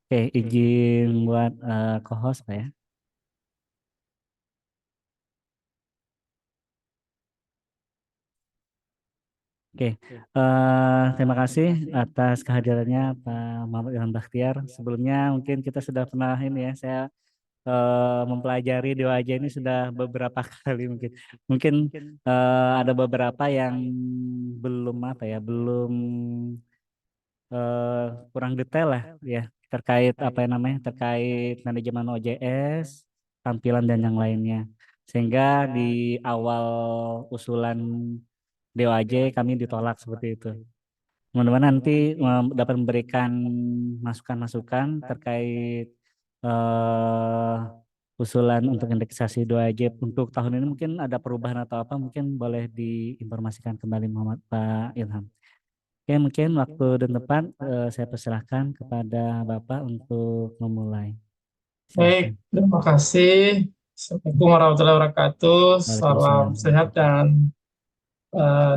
Oke, izin buat co-host Pak ya. Oke, terima kasih atas kehadirannya Pak Muhammad Ilham Bakhtiar. Sebelumnya mungkin kita sudah pernah ini ya, saya mempelajari Dewa Aja ini sudah beberapa kali mungkin. Mungkin ada beberapa yang belum apa ya, belum kurang detail lah ya terkait apa yang namanya terkait manajemen OJS, tampilan dan yang lainnya. Sehingga di awal usulan DOAJ kami ditolak seperti itu. Mudah-mudahan nanti dapat memberikan masukan-masukan terkait eh, usulan untuk indeksasi 2AJ untuk tahun ini mungkin ada perubahan atau apa mungkin boleh diinformasikan kembali Muhammad Pak Ilham. Oke, mungkin waktu dan tempat saya persilahkan kepada Bapak untuk memulai. Baik, Silakan. terima kasih. Assalamualaikum warahmatullahi wabarakatuh. Salam Waalaikumsalam sehat warahmatullahi dan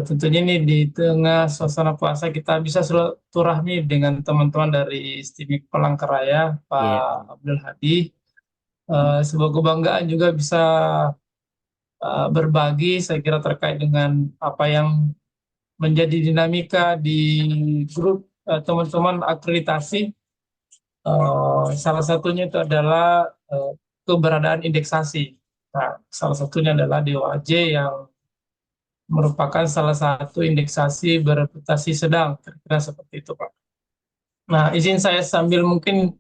tentunya nih di tengah suasana puasa kita bisa silaturahmi dengan teman-teman dari STIMIK Palangkaraya, Iya, Pak Abdul Hadi. Sebuah kebanggaan juga bisa berbagi, saya kira terkait dengan apa yang menjadi dinamika di grup teman-teman akreditasi. Salah satunya itu adalah keberadaan indeksasi. Nah, salah satunya adalah DOAJ yang merupakan salah satu indeksasi bereputasi sedang, kira-kira seperti itu, Pak. Nah, izin saya sambil mungkin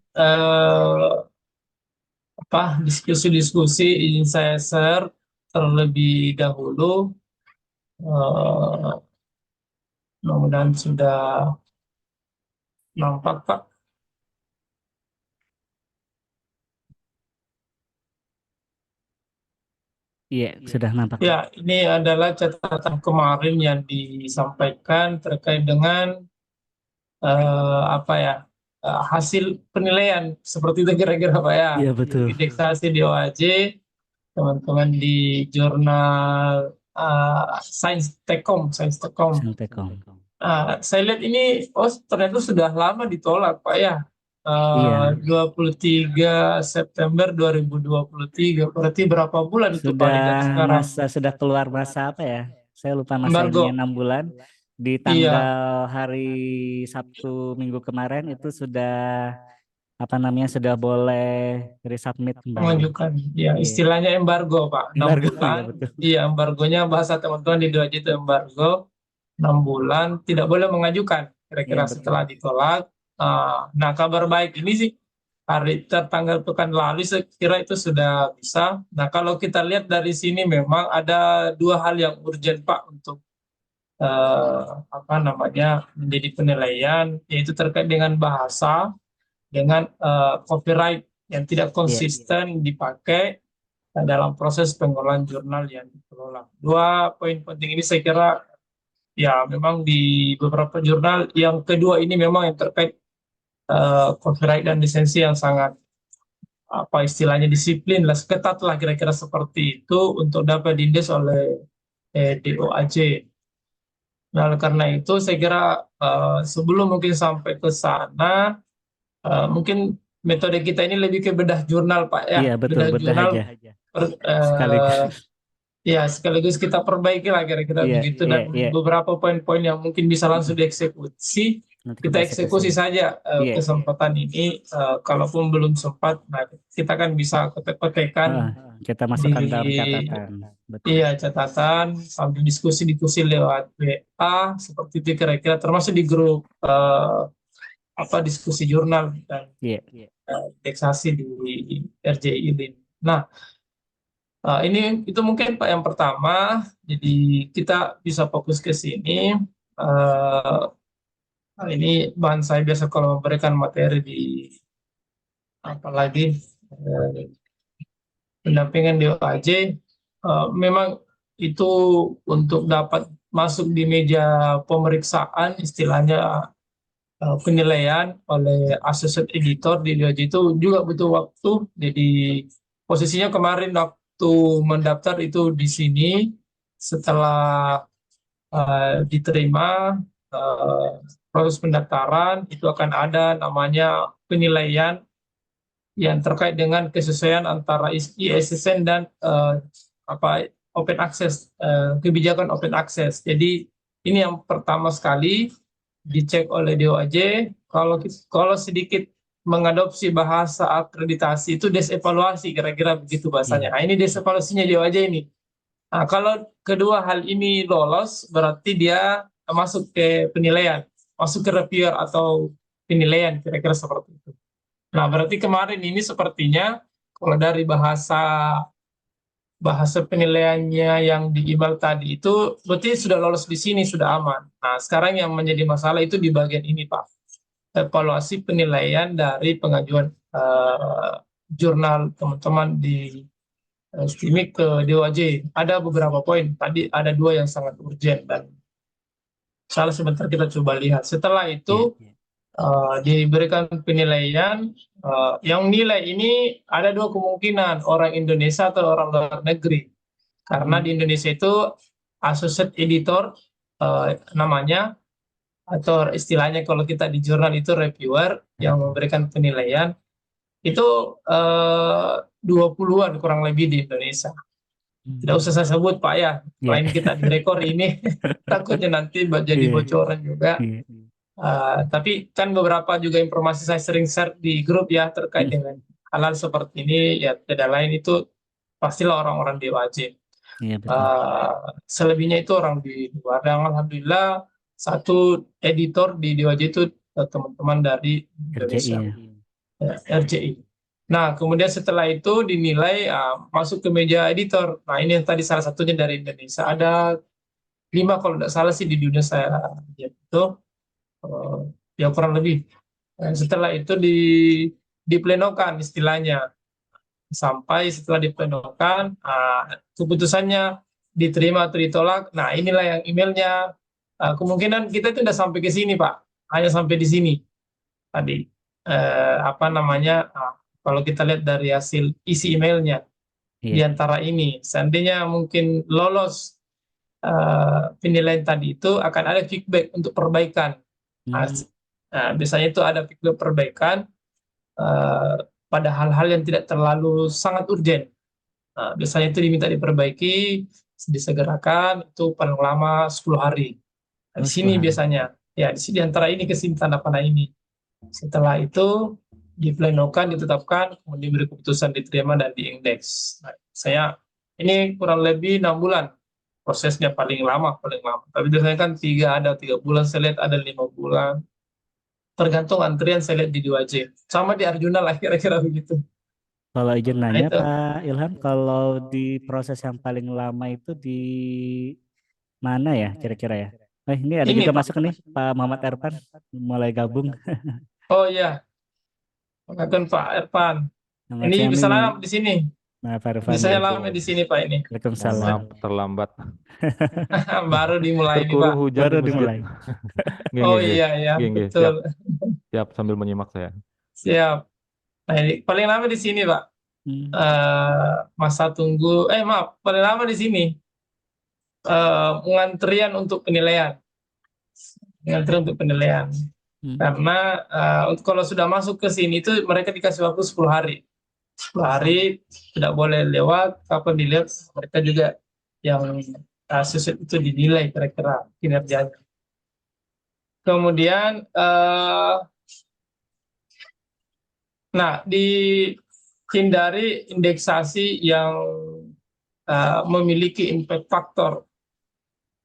diskusi-diskusi, izin saya share terlebih dahulu. Eh, Mudah-mudahan sudah nampak, Pak. iya sudah nampak Pak. Ya, ini adalah catatan kemarin yang disampaikan terkait dengan apa ya hasil penilaian seperti itu kira-kira Pak ya, Iya di betul. indeksasi di OAJ teman-teman di jurnal Sains Tekom. Santekom. Saya lihat ini ternyata sudah lama ditolak Pak ya. Iya, 23 September 2023 berarti berapa bulan itu Pak sudah dari sekarang? sudah keluar masa apa ya? Saya lupa masa ininya Embargo. 6 bulan. Di Iya, tanggal hari Sabtu minggu kemarin itu sudah apa namanya sudah boleh resubmit kembali. mengajukan. Ya, Iya, istilahnya embargo, Pak. 6 embargo ya bulan. betul. Iya, embargonya bahasa teman-teman di Doaji itu embargo. 6 bulan tidak boleh mengajukan. Iya Kira-kira betul. setelah ditolak. Nah, kabar baik ini sih hari tertanggal pekan lalu saya kira itu sudah bisa. Nah, kalau kita lihat dari sini memang ada dua hal yang urgent, Pak, untuk apa namanya menjadi penilaian, yaitu terkait dengan bahasa, dengan copyright yang tidak Iya, konsisten dipakai dalam proses pengelolaan jurnal yang dikelola. Dua poin penting ini saya kira ya memang di beberapa jurnal yang kedua ini memang yang terkait copyright dan lisensi yang sangat apa istilahnya disiplin lah, ketat lah kira-kira seperti itu untuk dapat diindes oleh DOAJ. Nah, oleh karena itu saya kira sebelum mungkin sampai ke sana, mungkin metode kita ini lebih ke bedah jurnal, Pak ya. iya betul Bedah betul jurnal, aja eh, sekaligus. ya sekaligus kita perbaiki lah kira-kira Iya, begitu. iya, Dan iya. beberapa poin-poin yang mungkin bisa langsung dieksekusi, Nanti kita kita eksekusi. eksekusi saja Iya. kesempatan ini. Kalaupun belum sempat, nah, kita kan bisa Heeh, ketek-ketekan kita di masukkan dalam catatan. Betul. iya catatan sambil diskusi-diskusi lewat WA seperti itu kira-kira termasuk di grup apa diskusi jurnal dan Iya. indeksasi di RJI Lin. Nah, ini itu mungkin Pak yang pertama. Jadi kita bisa fokus ke sini. Eh, ini bahan saya biasa kalau memberikan materi di apalagi pendampingan di OAJ, memang itu untuk dapat masuk di meja pemeriksaan istilahnya penilaian oleh associate editor di DOJ itu juga butuh waktu. Jadi posisinya kemarin waktu mendaftar itu di sini setelah diterima, proses pendaftaran itu akan ada namanya penilaian yang terkait dengan kesesuaian antara ISSN dan open access, kebijakan open access. Jadi ini yang pertama sekali dicek oleh DOAJ. Kalau sedikit mengadopsi bahasa akreditasi itu desevaluasi, kira-kira begitu bahasanya. Nah, ini desevaluasinya DOAJ ini. Nah, kalau kedua hal ini lolos, berarti dia masuk ke penilaian, masuk ke reviewer atau penilaian, kira-kira seperti itu. Nah, berarti kemarin ini sepertinya kalau dari bahasa penilaiannya yang di email tadi itu berarti sudah lolos di sini, sudah aman. Nah, sekarang yang menjadi masalah itu di bagian ini, Pak. Evaluasi penilaian dari pengajuan jurnal teman-teman di STIMIK ke DOAJ. Ada beberapa poin. Tadi ada 2 yang sangat urgent dan sebentar kita coba lihat. Setelah itu diberikan penilaian, yang nilai ini ada 2 kemungkinan, orang Indonesia atau orang luar negeri. Karena di Indonesia itu associate editor namanya, atau istilahnya kalau kita di jurnal itu reviewer yang memberikan penilaian. Itu 20-an kurang lebih di Indonesia. Tidak usah saya sebut, Pak, ya. Lain kita direkor ini, takutnya nanti jadi bocoran juga. Tapi kan beberapa juga informasi saya sering share di grup ya terkait dengan hal-hal seperti ini, ya tidak lain itu pastilah orang-orang DOAJ. Selebihnya itu orang di luar. Dan alhamdulillah satu editor di DOAJ itu teman-teman dari Indonesia, RCI. Nah, kemudian setelah itu dinilai masuk ke meja editor. Nah, ini yang tadi salah satunya dari Indonesia. Ada 5 kalau tidak salah sih di dunia saya lihat itu. Ya kurang lebih. Setelah itu diplenokan istilahnya. Sampai setelah diplenokan, keputusannya diterima atau ditolak. Nah, inilah yang emailnya. Kemungkinan kita itu tidak sampai ke sini, Pak. Hanya sampai di sini tadi. Kalau kita lihat dari hasil isi emailnya, di antara ini, seandainya mungkin lolos penilaian tadi itu akan ada feedback untuk perbaikan. Biasanya itu ada feedback perbaikan pada hal-hal yang tidak terlalu sangat urgent. Biasanya itu diminta diperbaiki, disegerakan, itu paling lama 10 hari. Di sini biasanya, ya di sini antara ini ke sini tanda panah ini. Setelah itu diplenokan, ditetapkan, kemudian diberi keputusan diterima dan diindeks. Nah, ini kurang lebih 6 bulan prosesnya paling lama. Tapi biasanya kan 3 bulan, saya lihat ada 5 bulan. Tergantung antrian saya lihat di DOAJ. Sama di Arjuna lah kira-kira begitu. Kalau izin nanya Pak Ilham, kalau di proses yang paling lama itu di mana ya kira-kira ya? Ini ada juga masuk nih Pak Muhammad Erpan mulai gabung. Oh iya, pengakuan Pak Erpan. Ini bisa lama di sini. Biasanya lama di sini Pak ini. Waalaikumsalam. Maaf terlambat. Baru dimulai nih Pak. Terkurung hujan Baru di masjid. dimulai. Oh iya betul. Siap sambil menyimak saya. Siap. Nah ini paling lama di sini Pak. Masa tunggu. Paling lama di sini. Pengantrian untuk penilaian. Karena kalau sudah masuk ke sini itu mereka dikasih waktu 10 hari. 10 hari tidak boleh lewat. Kapan dilihat mereka juga yang kasus itu dinilai kira-kira kinerjanya. Kemudian dihindari indeksasi yang memiliki impact factor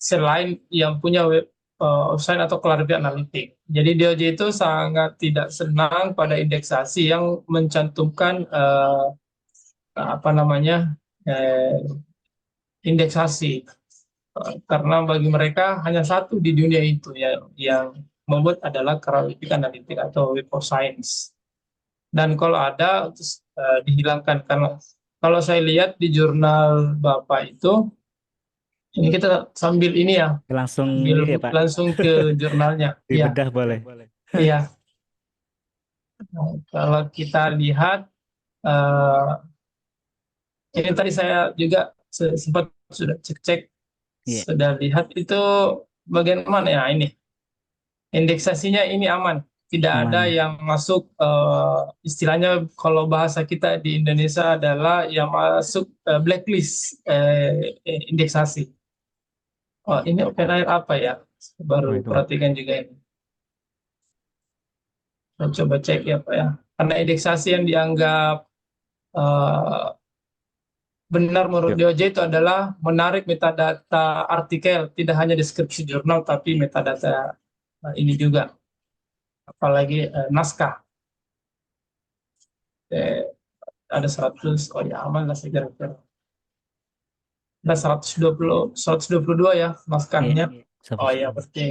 selain yang punya website atau klarifikasi analitik. Jadi DOJ itu sangat tidak senang pada indeksasi yang mencantumkan indeksasi, karena bagi mereka hanya satu di dunia itu yang membuat adalah klarifikasi analitik atau web of science. Dan kalau ada dihilangkan, karena kalau saya lihat di jurnal Bapak itu, ini kita sambil ini ya, langsung Pak. Langsung ke jurnalnya. Dibedah boleh. Iya. Kalau kita lihat, ini tadi saya juga sempat sudah cek, sudah lihat itu bagian mana ya ini. Indeksasinya ini aman, tidak ada Aman. yang masuk istilahnya kalau bahasa kita di Indonesia adalah yang masuk blacklist indeksasi. Oh, ini open air apa ya? Oh Baru itu Pak. perhatikan juga ini. Saya coba cek ya Pak ya. Karena indeksasi yang dianggap eh, benar menurut Siap. DOJ itu adalah menarik metadata artikel, tidak hanya deskripsi jurnal tapi metadata ini juga, apalagi naskah. Eh, ada 100, oh ya aman lah saya kira-kira. Ada 122 ya Iya, naskahnya. Oh ya, 110. berarti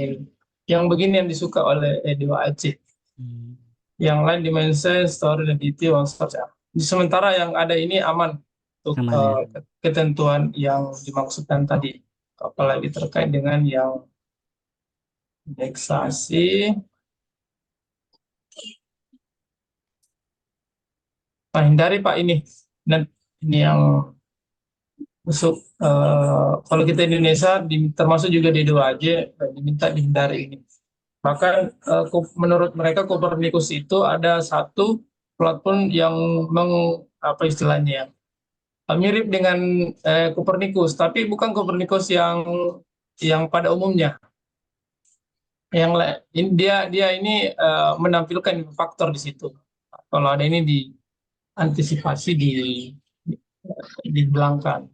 yang begini yang disuka oleh Dewa Aceh. Hmm. Yang lain dimension, story, dan detail, search. Sementara yang ada ini aman untuk Aman ya. ketentuan yang dimaksudkan tadi. Apalagi terkait dengan yang indeksasi. Nah, hindari Pak ini. Dan ini yang masuk kalau kita di Indonesia termasuk juga di D2AJ diminta dihindari ini. Bahkan menurut mereka Copernicus itu ada satu platform yang apa istilahnya ya, mirip dengan Copernicus, tapi bukan Copernicus yang pada umumnya. Yang ini dia ini menampilkan faktor di situ. Kalau ada ini diantisipasi dihilangkan.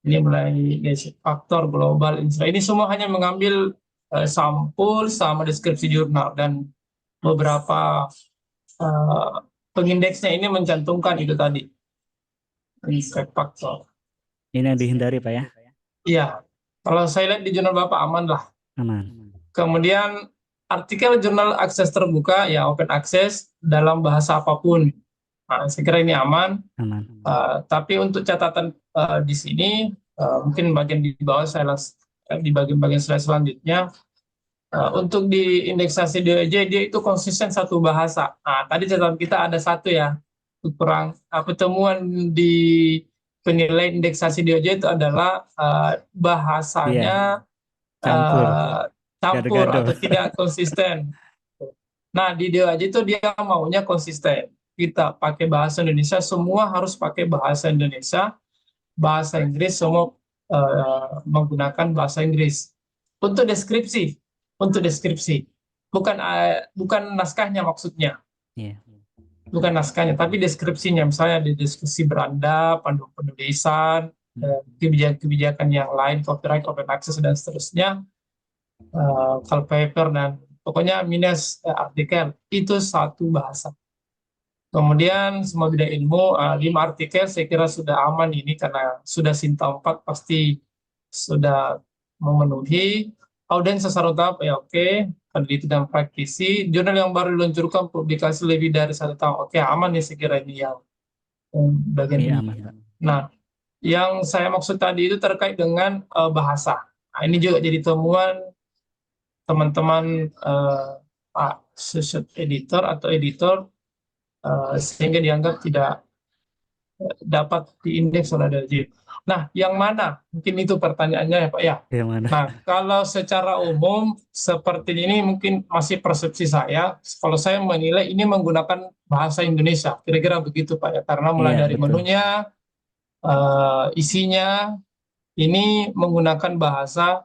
Ini mulai dari faktor global insight. Ini semua hanya mengambil sampul sama deskripsi jurnal dan beberapa pengindeksnya ini mencantumkan itu tadi insight faktor. Ini yang dihindari Pak ya. Iya, kalau saya lihat di jurnal Bapak aman lah. Aman. Kemudian artikel jurnal akses terbuka ya open access dalam bahasa apapun. Nah, saya kira ini aman. Aman. Tapi untuk catatan di sini mungkin bagian di bawah saya di bagian slide selanjutnya untuk di indeksasi DOJ dia itu konsisten satu bahasa. Nah, tadi catatan kita ada satu ya kurang pertemuan di penilaian indeksasi DOJ itu adalah Iya, bahasanya campur. campur Gado-gado. atau tidak konsisten. Nah, di DOJ itu dia maunya konsisten. Kita pakai bahasa Indonesia, semua harus pakai bahasa Indonesia, bahasa Inggris, semua menggunakan bahasa Inggris. Untuk deskripsi, bukan naskahnya maksudnya, Iya. bukan naskahnya, tapi deskripsinya. Misalnya di deskripsi beranda, panduan penulisan, kebijakan-kebijakan yang lain, copyright, open access dan seterusnya, call paper dan pokoknya minus artikel itu satu bahasa. Kemudian semua bidang ilmu 5 artikel saya kira sudah aman ini karena sudah Sinta 4 pasti sudah memenuhi. Audiens sasaran utama ya oke, peneliti dan praktisi. Jurnal yang baru diluncurkan publikasi lebih dari 1 tahun. Oke, aman ya saya kira ini yang bagian Iya, ini. aman Pak. Nah, yang saya maksud tadi itu terkait dengan bahasa. Nah, ini juga jadi temuan teman-teman associate editor atau editor sehingga dianggap tidak dapat diindeks oleh DOJ. Nah, yang mana? Mungkin itu pertanyaannya ya Pak ya. Yang mana? Nah, kalau secara umum seperti ini mungkin masih persepsi saya. Kalau saya menilai ini menggunakan bahasa Indonesia, kira-kira begitu Pak ya. Karena mulai Iya, dari betul. menunya, isinya ini menggunakan bahasa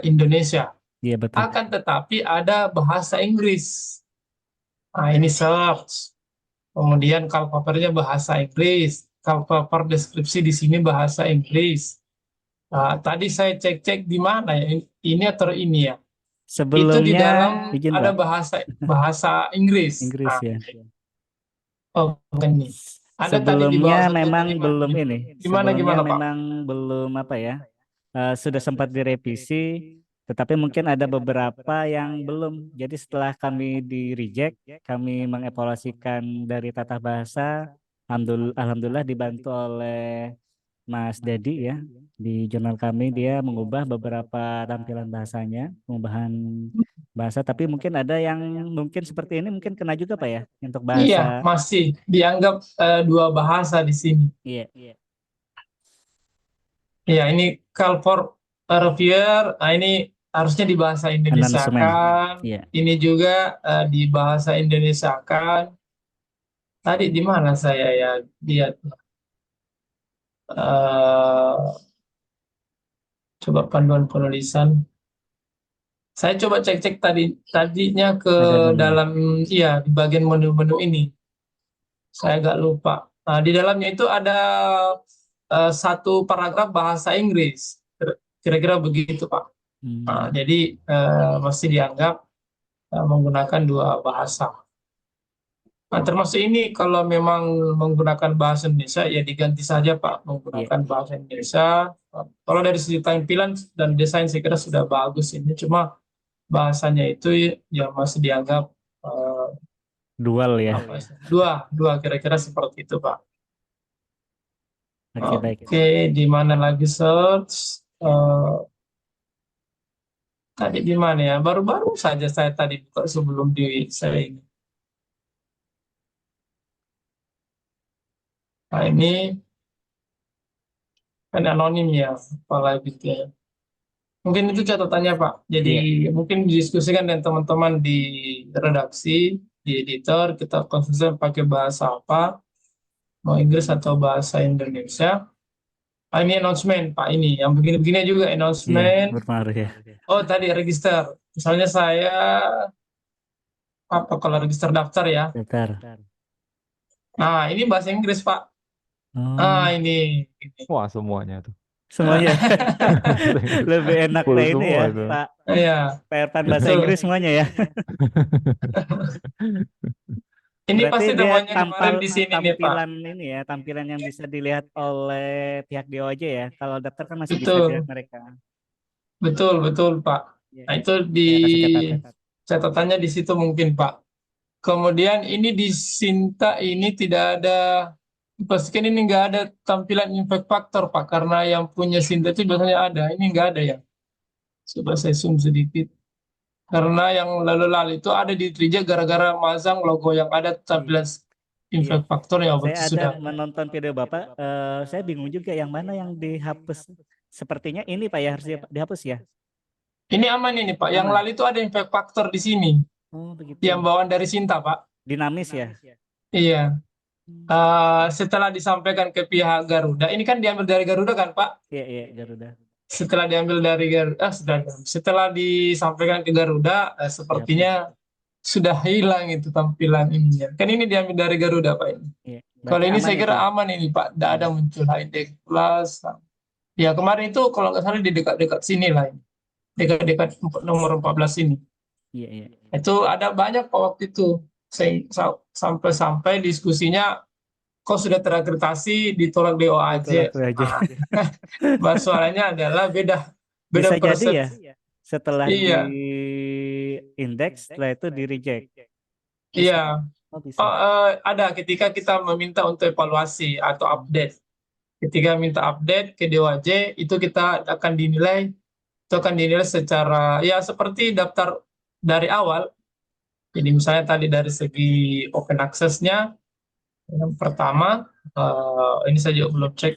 Indonesia. Iya, betul. Akan tetapi ada bahasa Inggris. Nah, ini search. Kemudian kalpapernya bahasa Inggris, kalpaper deskripsi di sini bahasa Inggris. Tadi saya cek-cek di mana ya, ini atau ini ya. Itu di Sebelumnya, dalam izin ada Pak, bahasa Inggris. Inggris ya. Oh, bukan ini. Ada tadi di Sebelumnya bawah memang 175. belum ini. Gimana Sebelumnya Pak? memang belum apa ya. Sudah sempat direvisi, tetapi mungkin ada beberapa yang belum. Jadi setelah kami di reject, kami mengevaluasikan dari tata bahasa. Alhamdulillah dibantu oleh Mas Dedi ya. Di jurnal kami dia mengubah beberapa tampilan bahasanya, pengubahan bahasa. Tapi mungkin ada yang mungkin seperti ini mungkin kena juga Pak ya untuk Iya, bahasa. masih dianggap dua bahasa di sini. Iya. Ya, ini call for reviewer. Nah, ini harusnya di bahasa Indonesia Announcement. kan. Iya. Ini juga di bahasa Indonesia kan. Tadi di mana saya ya lihat. eh, Coba panduan penulisan. Saya coba cek-cek tadinya ke Ada nih. dalam, iya, di bagian menu-menu ini. Saya agak lupa. Nah, di dalamnya itu ada satu paragraf bahasa Inggris. Kira-kira begitu, Pak. Nah, jadi masih dianggap menggunakan dua bahasa. Nah, termasuk ini kalau memang menggunakan bahasa Indonesia ya diganti saja Pak menggunakan bahasa Indonesia. Kalau dari segi tampilan dan desain saya kira sudah bagus ini, cuma bahasanya itu ya masih dianggap Dual ya. apa sih? Dua kira-kira seperti itu Pak. Oke, baik. Oke, di mana lagi search? Tadi di mana ya? Baru-baru saja saya tadi buka sebelum di saya ini. Nah, ini kan anonim ya, apalagi gitu ya. Mungkin itu catatannya Pak. Jadi mungkin didiskusikan dengan teman-teman di redaksi, di editor, kita konsisten pakai bahasa apa, mau Inggris atau bahasa Indonesia. Ah, ini announcement Pak, ini yang begini-begini juga Iya, announcement. berpengaruh ya. Oh tadi register, misalnya saya apa kalau register daftar ya. Bentar. Nah ini bahasa Inggris Pak. Oh, Ah ini. Wah, semuanya tuh. semuanya lebih enak Full kayak ini semua ya, itu. Pak. Iya. PR-an bahasa Betul. Inggris semuanya ya. Ini Berarti pasti dia temannya kemarin di sini nih Pak. tampilan ini ya, tampilan yang bisa dilihat oleh pihak DOJ ya. Kalau daftar kan masih bisa Betul. dilihat mereka. Betul Pak. Ya. Nah itu di Saya kasih catatan. catatannya di situ mungkin Pak. Kemudian ini di Sinta ini tidak ada, pastikan ini nggak ada tampilan impact factor Pak, karena yang punya Sinta itu biasanya ada, ini nggak ada ya. Coba saya zoom sedikit. Karena yang lalu-lalu itu ada di Trijak gara-gara masang logo yang ada tampilan impact factor ya waktu Saya ada sudah. menonton video Bapak, saya bingung juga yang mana yang dihapus. Sepertinya ini Pak ya harus dihapus ya. Ini aman ini Pak, yang Aman. lalu itu ada impact factor di sini. Oh begitu. Yang bawaan dari Sinta Pak. Dinamis ya. Iya. Setelah disampaikan ke pihak Garuda, ini kan diambil dari Garuda kan Pak? Iya Garuda. Setelah diambil dari Garuda, setelah disampaikan ke Garuda, sepertinya sudah hilang itu tampilan ini. Kan ini diambil dari Garuda Pak ini. Iya. Kalau ini Aman saya kira itu. aman ini Pak, tidak ada muncul High-Deck Plus. Ya kemarin itu kalau nggak salah di dekat-dekat sini lah, ini. Dekat-dekat nomor 14 ini. Iya. Itu ada banyak Pak waktu itu. Sampai-sampai diskusinya kok sudah terakreditasi ditolak DOAJ. Masalahnya adalah beda Bisa jadi persepsi. ya setelah Iya. di indeks setelah itu di reject. Iya. Oh, bisa. Ada ketika kita meminta untuk evaluasi atau update. Ketika minta update ke DOAJ itu kita akan dinilai secara ya seperti daftar dari awal. Jadi misalnya tadi dari segi open access-nya yang pertama ini saya juga belum cek.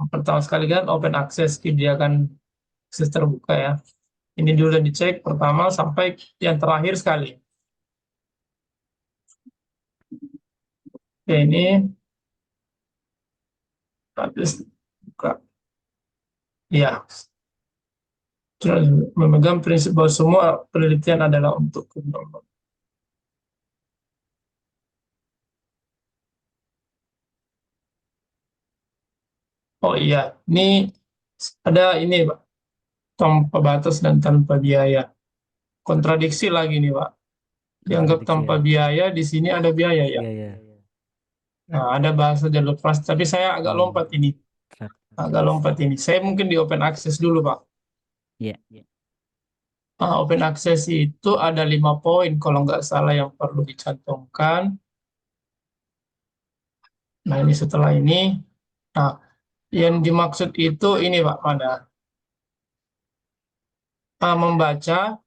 Yang pertama sekali kan open access dia akan akses terbuka ya. Ini dulu udah dicek pertama sampai yang terakhir sekali. Oke, ini habis buka. Ya. Memegang prinsip bahwa semua penelitian adalah untuk kebenaran. Oh iya, ini ada ini Pak, tanpa batas dan tanpa biaya. Kontradiksi lagi nih Pak. Dianggap tanpa biaya, di sini ada biaya ya. Iya. Nah, ada bahasa jalur plastik, tapi saya agak lompat ini. Saya mungkin di open access dulu Pak. Iya. Open access itu ada 5 poin kalau nggak salah yang perlu dicantumkan. Nah, ini setelah ini. Nah, yang dimaksud itu ini Pak, mana? Membaca,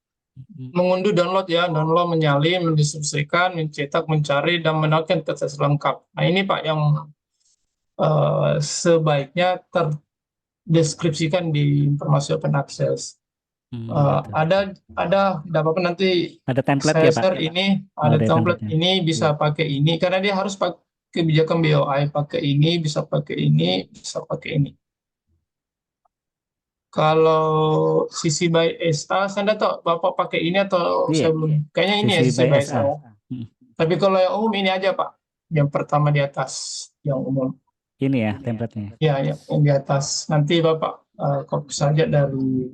mengunduh, download ya, download, menyalin, mendistribusikan, mencetak, mencari, dan menaikkan teks lengkap. Nah ini Pak yang sebaiknya terdeskripsikan di informasi open access. Gitu. Ada tidak apa-apa nanti Ada template saya ya, Pak? share ini, Oh, ada ada template template-nya. ini bisa Iya. pakai ini karena dia harus pakai kebijakan BOI, pakai ini, bisa pakai ini, bisa pakai ini. Kalau sisi by SA, saya tidak tahu Bapak pakai ini atau Iya, saya belum. Kayaknya ini ya sisi sisi by by SA. SA. Mm. Tapi kalau yang umum ini aja Pak, yang pertama di atas, yang umum. Ini ya template-nya. Ya, yang di atas. Nanti Bapak copy saja dari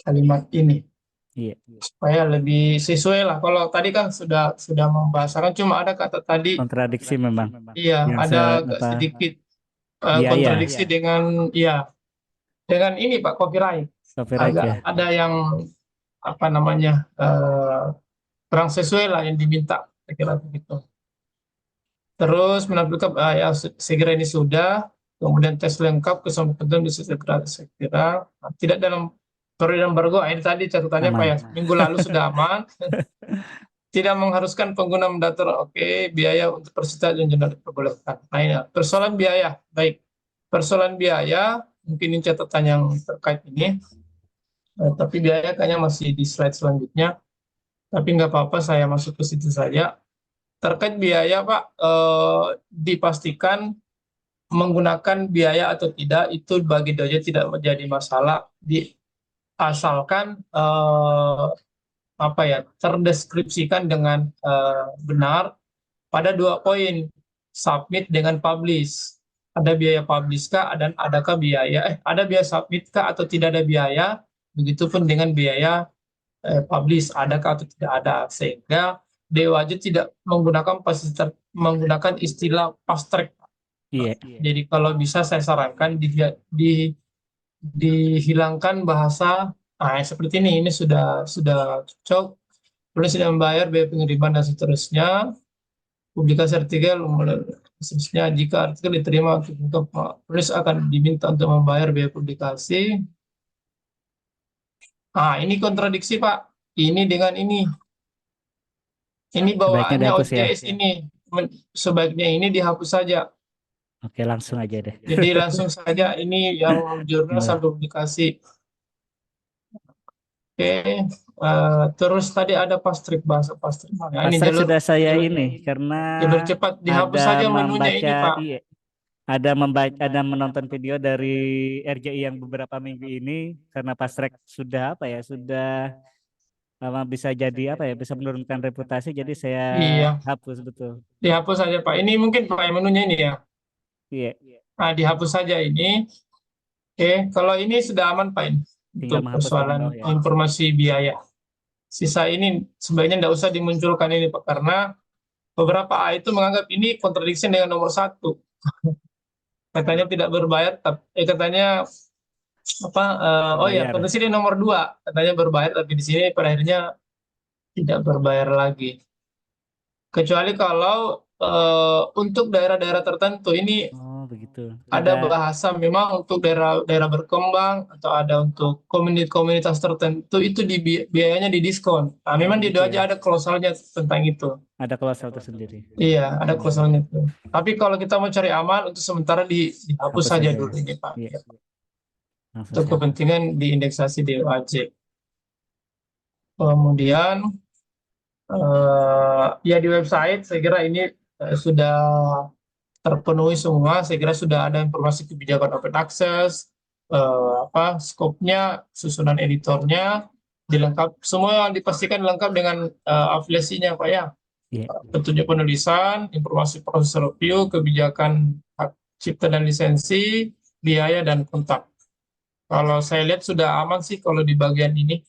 kalimat ini Iya. supaya lebih sesuai lah. Kalau tadi kan sudah membahasakan, cuma ada kata tadi, Kontradiksi memang. iya Yang ada agak apa sedikit biaya, kontradiksi dengan dengan ini Pak copyright. copyright Agak ya. ada yang apa namanya kurang sesuai lah yang diminta, saya kira begitu. Terus menampilkan ya saya kira ini sudah. Kemudian tes lengkap kesampaian bisa segera, saya kira tidak dalam periode embargo. Ini tadi catatannya Pak Aman. ya, minggu lalu sudah aman. Tidak mengharuskan pengguna mendaftar. Oke, biaya untuk persertaan dan jurnal diperbolehkan. Nah, ini persoalan biaya. Baik, persoalan biaya mungkin ini catatan yang terkait ini. Tapi biaya kayaknya masih di slide selanjutnya. Tapi nggak apa-apa, saya masuk ke situ saja. Terkait biaya, Pak, dipastikan menggunakan biaya atau tidak itu bagi Dojo tidak menjadi masalah, asalkan terdeskripsikan dengan benar pada 2 poin, submit dengan publish. Ada biaya publish kah dan adakah biaya ada biaya submit kah atau tidak ada biaya, begitupun dengan biaya publish adakah atau tidak ada, sehingga DOAJ tidak menggunakan istilah fast track. Iya. Jadi kalau bisa saya sarankan dihilangkan bahasa seperti ini sudah cocok. Kemudian sudah membayar biaya pengiriman dan seterusnya. Publikasi artikel seterusnya jika artikel diterima untuk penulis akan diminta untuk membayar biaya publikasi. Ini kontradiksi Pak. Ini dengan ini. Ini Sebaiknya bawaannya dihapus ya. OJS ini. Sebaiknya ini dihapus saja. Oke, langsung aja deh. Jadi langsung saja ini yang jurnal Gimana? sampai publikasi. Oke. Terus tadi ada pastrik, bahasa pastrik. Nah, ini Pasrek jalur sudah saya ini karena jalur cepat, dihapus ada saja menunya ini membaca, Pak. iya, ada menonton video dari RJI yang beberapa minggu ini karena Pasrek sudah sudah bisa jadi bisa menurunkan reputasi, jadi saya Iya, hapus betul. dihapus saja Pak. Ini mungkin Pak menunya ini ya. Iya, Dihapus saja ini. Oke, kalau ini sudah aman Pak ini tinggal untuk menghapus di bawah persoalan ya. informasi biaya. Sisa ini sebaiknya tidak usah dimunculkan ini Pak, karena beberapa itu menganggap ini kontradiksi dengan nomor 1. Katanya tidak berbayar, tapi katanya Berbayar. kontradiksi di nomor 2, katanya berbayar, tapi di sini pada akhirnya tidak berbayar lagi. Kecuali kalau untuk daerah-daerah tertentu ini Oh, begitu. ada bahasa memang untuk daerah berkembang atau ada untuk komunitas tertentu itu biayanya didiskon. Memang di Gitu aja ya. ada klausalnya tentang itu. Ada klausel tersendiri. Iya, ada klausalnya itu. Tapi kalau kita mau cari aman, untuk sementara dihapus Hapus saja saja. dulu ini Pak. Iya. Langsung Untuk saya. kepentingan di indeksasi DOAJ. Kemudian ya di website saya kira ini sudah terpenuhi semua. Saya kira sudah ada informasi kebijakan open access, skopnya, susunan editornya, dilengkap semua, dipastikan lengkap dengan afiliasinya Pak ya. Iya. Petunjuk penulisan, informasi proses review, kebijakan hak cipta dan lisensi, biaya dan kontak. Kalau saya lihat sudah aman sih kalau di bagian ini.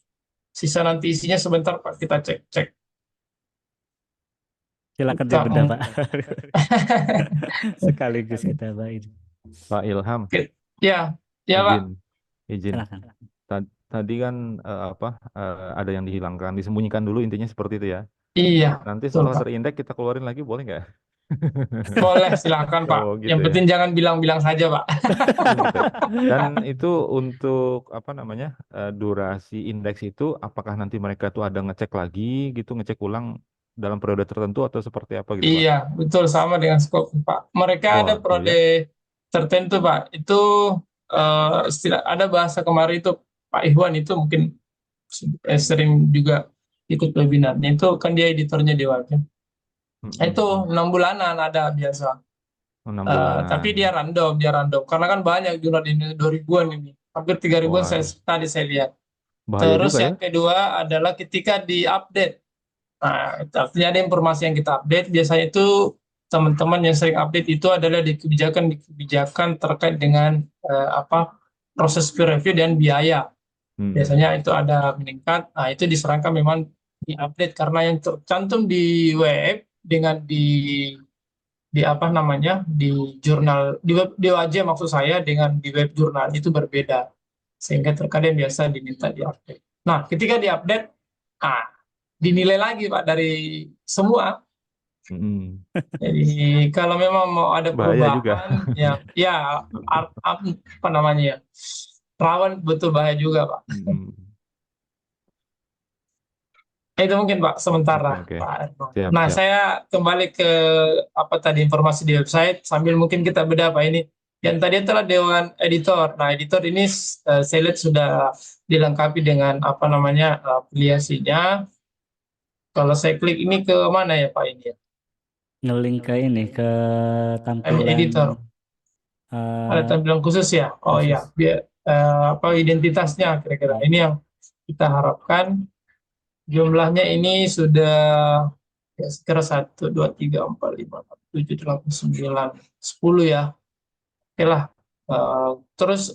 Sisa nanti isinya sebentar Pak, kita cek. Silakan dibedah Pak. Sekaligus kita baik. Pak Ilham, Ya, Pak. izin. Silakan. Tadi kan ada yang dihilangkan, disembunyikan dulu, intinya seperti itu ya. Iya. Nanti betul, setelah Pak. terindeks kita keluarin lagi, boleh nggak? Boleh, silakan Pak. Oh, gitu Yang ya. penting jangan bilang-bilang saja Pak. Gitu. Dan itu untuk durasi indeks itu, apakah nanti mereka tuh ada ngecek lagi gitu, ngecek ulang dalam periode tertentu atau seperti apa gitu Pak? Iya, betul, sama dengan skop Pak. Mereka Oh, ada iya. periode tertentu Pak. Itu ada bahasa kemarin itu Pak Ikhwan itu mungkin sering juga ikut webinarnya. Itu kan dia editornya Dewa Aja. Itu 6 bulanan ada biasa. 6 Tapi dia bulan. random karena kan banyak jurnal ini 2000-an ini, hampir 3000-an Waduh, tadi saya lihat. bahaya Terus juga ya. yang kedua adalah ketika diupdate. Nah, itu artinya ada informasi yang kita update. Biasanya itu teman-teman yang sering update itu adalah di kebijakan terkait dengan proses peer review dan biaya. Biasanya itu ada meningkat. Nah, itu disarankan memang diupdate karena yang tercantum di web dengan di jurnal di web DOAJ maksud saya dengan di web jurnal itu berbeda, sehingga terkadang biasa diminta diupdate. Nah, ketika diupdate, dinilai lagi Pak dari semua. Jadi kalau memang mau ada Bahaya juga. perubahan, apa namanya ya, rawan betul bahaya juga Pak. Itu mungkin Pak sementara Oke. Pak Erno. Siap, Nah, siap. saya kembali ke apa tadi informasi di website sambil mungkin kita bedah Pak ini. Yang tadi adalah Dewan Editor. Nah, editor ini saya lihat sudah dilengkapi dengan afiliasinya. Kalau saya klik ini ke mana ya Pak ini ya? Ngelink ke ini ke tampilan Editor. Ada tampilan khusus ya? Oh khusus. iya, biar identitasnya kira-kira. Ini yang kita harapkan. Jumlahnya ini sudah ya sekitar 1, 2, 3, 4, 5, 6, 7, 8, 9, 10 ya. Oke lah. Terus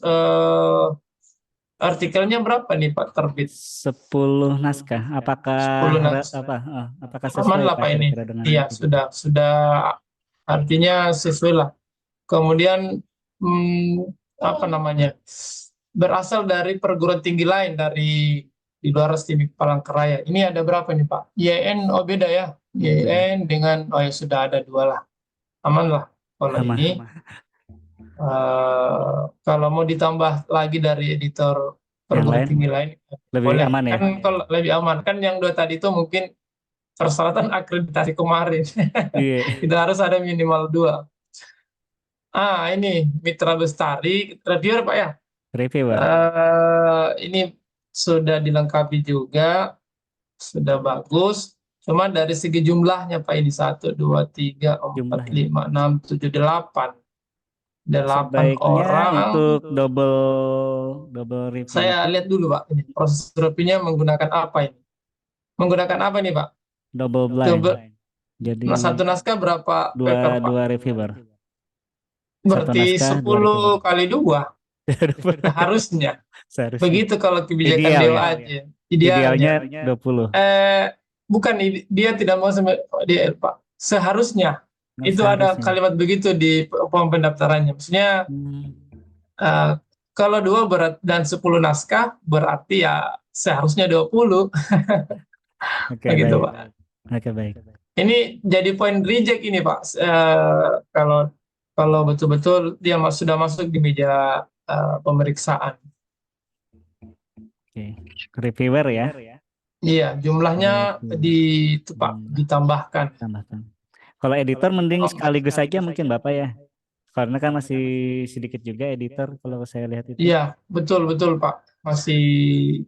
artikelnya berapa nih Pak terbit? 10 naskah. Apakah 10 naskah. apakah Aman sesuai lah Pak Pak ini. kira-kira dengan Iya, itu? sudah artinya sesuai lah. Kemudian berasal dari perguruan tinggi lain di luar Stimik Palangkaraya. Ini ada berapa nih Pak? YN, beda ya. YN dengan, ya sudah ada 2 lah. Aman lah kalau Aman. ini. Kalau mau ditambah lagi dari editor perguruan tinggi lain, lebih boleh. aman ya? Kan kalau lebih aman. Kan yang 2 tadi itu mungkin persyaratan akreditasi kemarin. Iya. Kita harus ada minimal 2. Ini Mitra Bestari, reviewer Pak ya? Reviewer. Ini sudah dilengkapi juga, sudah bagus. Cuma dari segi jumlahnya Pak ini 1, 2, 3, 4, 5, 6, 7, 8. 8 Sebaiknya orang. untuk double review. Saya lihat dulu Pak, ini proses reviewnya menggunakan apa ini? Menggunakan apa nih Pak? Double blind. Jadi satu naskah berapa paper Pak? 2 reviewer. Berarti 10 kali 2 harusnya. Begitu kalau kebijakan Dewa aja. Idealnya 20. Bukan, dia tidak mau sampai DL Pak. Seharusnya. Itu ada kalimat begitu di form pendaftarannya. Maksudnya kalau 2 dan 10 naskah berarti ya seharusnya 20. Begitu Pak. Oke, baik. Ini jadi poin reject ini Pak. Kalau betul-betul dia sudah masuk di meja pemeriksaan. Oke. Reviewer ya? Iya, jumlahnya ditambahkan. Kalau editor mending sekaligus saja mungkin Bapak ya. Karena kan masih sedikit juga editor kalau saya lihat itu. Iya, betul Pak. Masih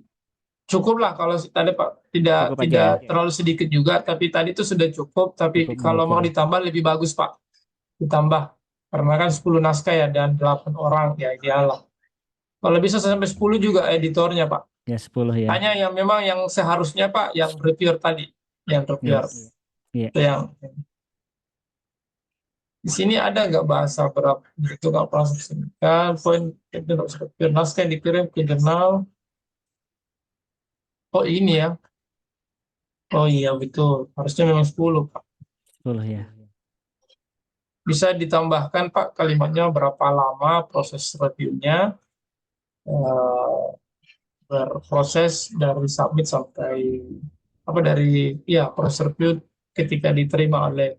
cukup lah kalau tadi Pak, tidak terlalu sedikit juga, tapi tadi itu sudah cukup. Tapi kalau mau ditambah lebih bagus Pak. Ditambah. Karena kan 10 naskah ya dan 8 orang ya ideal lah. Kalau bisa sampai 10 juga editornya Pak. Ya 10 ya. Hanya yang memang yang seharusnya Pak, yang reviewer tadi, yang reviewer. Itu yang di sini ada nggak bahasa berapa itu nggak proses kan poin naskah yang dikirim ke jurnal. Oh ini ya. Oh iya betul. Harusnya memang 10 Pak. 10 ya. Bisa ditambahkan Pak kalimatnya berapa lama proses reviewnya, berproses dari submit sampai proses review ketika diterima oleh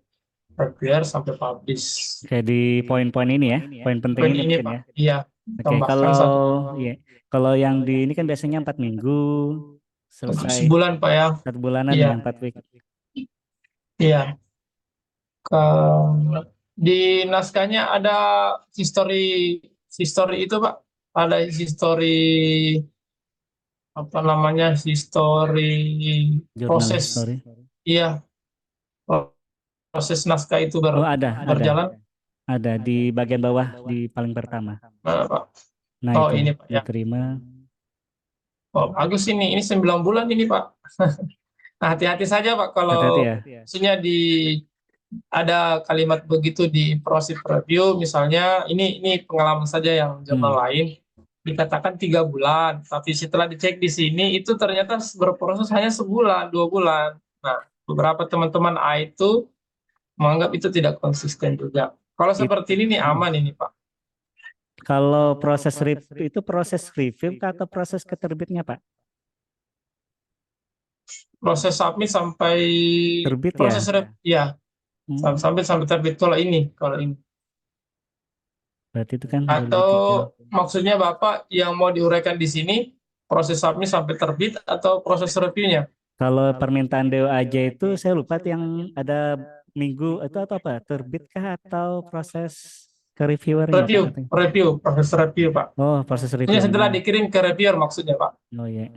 reviewer sampai publish. Kayak di poin-poin ini ya, poin penting ini mungkin Pak. ya. Iya. Oke, kalau yang di ini kan biasanya 4 minggu selesai. Sebulan Pak ya. 1 bulanan ya, 4 week. Iya. Di naskahnya ada history itu Pak. Ada history apa namanya history Jurnal proses, history. iya, proses naskah itu Oh, ada. berjalan. Ada di bagian bawah di paling pertama. Mana, Pak? Nah, Oh, itu ini Pak ya. diterima. Oh, bagus ini 9 bulan ini Pak. Nah, hati-hati saja Pak Hati-hati kalau ya. maksudnya ada kalimat begitu di proses review, misalnya ini pengalaman saja yang jurnal lain dikatakan 3 bulan, tapi setelah dicek di sini itu ternyata berproses hanya sebulan 2 bulan. Nah, beberapa teman-teman A itu menganggap itu tidak konsisten juga. Kalau seperti ini nih aman ini Pak. Kalau proses review itu proses review kah atau proses keterbitnya, Pak? Proses submit sampai Terbit proses ya? ya Hmm, sampai terbit kalau ini berarti itu kan atau 2003. maksudnya Bapak yang mau diuraikan di sini proses submit sampai terbit atau proses reviewnya? Kalau permintaan DOAJ itu saya lupa tuh yang ada minggu itu atau apa? Terbit kah atau proses ke reviewernya, Pak? Katanya. Proses review Pak. Oh, proses Ini setelah reviewnya. dikirim ke reviewer maksudnya Pak. Oh iya.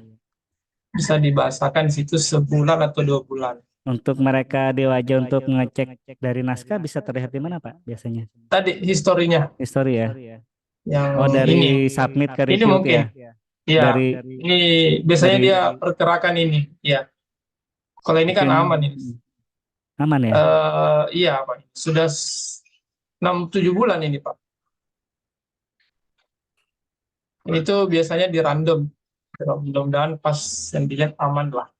Bisa dibahasakan di situ sebulan atau 2 bulan. Untuk mereka DOAJ untuk ngecek dari naskah bisa terlihat di mana, Pak? Biasanya Tadi historinya history ya. yang Oh, ini dari submit ke ini review tuh mungkin ya. ya Dari ini biasanya dari dia pergerakan ini ya. Kalau ini kan mungkin aman ini. aman ya. Iya Pak. Sudah 6-7 bulan ini Pak. Itu biasanya di random. Mudah-mudahan pas yang dilihat aman lah.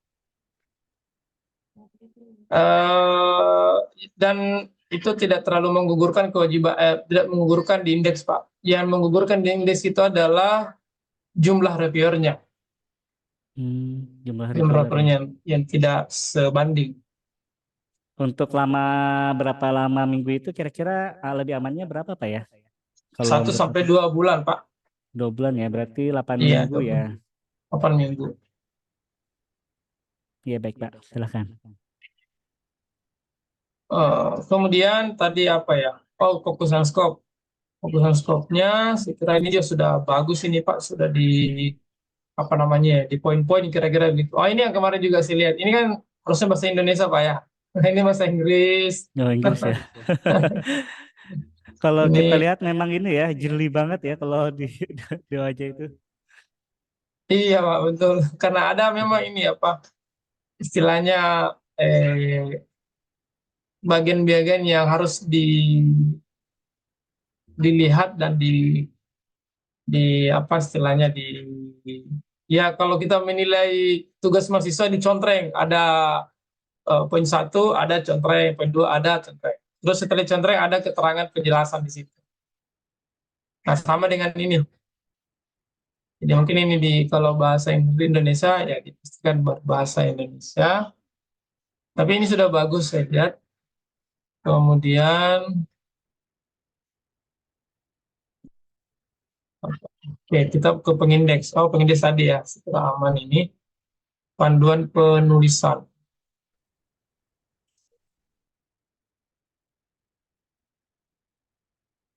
Dan itu tidak terlalu menggugurkan kewajiban, tidak menggugurkan di indeks Pak. Yang menggugurkan di indeks itu adalah jumlah reviewernya, Jumlah jumlah reviewer ya. reviewernya yang tidak sebanding. Untuk berapa lama minggu itu kira-kira lebih amannya berapa, Pak ya? Kalau 1 menurut sampai Bapak? 2 bulan Pak. 2 bulan ya, berarti 8 Iya, minggu ya. 8 minggu. Iya baik Pak, silakan. Kemudian tadi apa ya? Oh, fokusan skop. Fokusan skopnya, saya kira ini dia sudah bagus ini Pak, sudah di apa namanya ya, di poin-poin kira-kira gitu. Oh, ini yang kemarin juga saya lihat. Ini kan harusnya bahasa Indonesia Pak ya. Ini bahasa Inggris. Oh Inggris ya. Kalau kita Ini lihat memang ini ya, jeli banget ya kalau di wajah itu. iya Pak, betul. Karena ada memang ini apa istilahnya bagian-bagian yang harus dilihat dan di apa istilahnya ya kalau kita menilai tugas mahasiswa dicontreng ada poin 1 ada contreng, poin 2 ada contreng. Terus setelah contreng ada keterangan penjelasan di situ. Nah, sama dengan ini. Jadi mungkin ini kalau bahasa Indonesia ya dipastikan berbahasa Indonesia. Tapi ini sudah bagus saya lihat. Kemudian oke, kita ke pengindeks. Oh, pengindeks tadi ya, setelah aman ini. Panduan penulisan.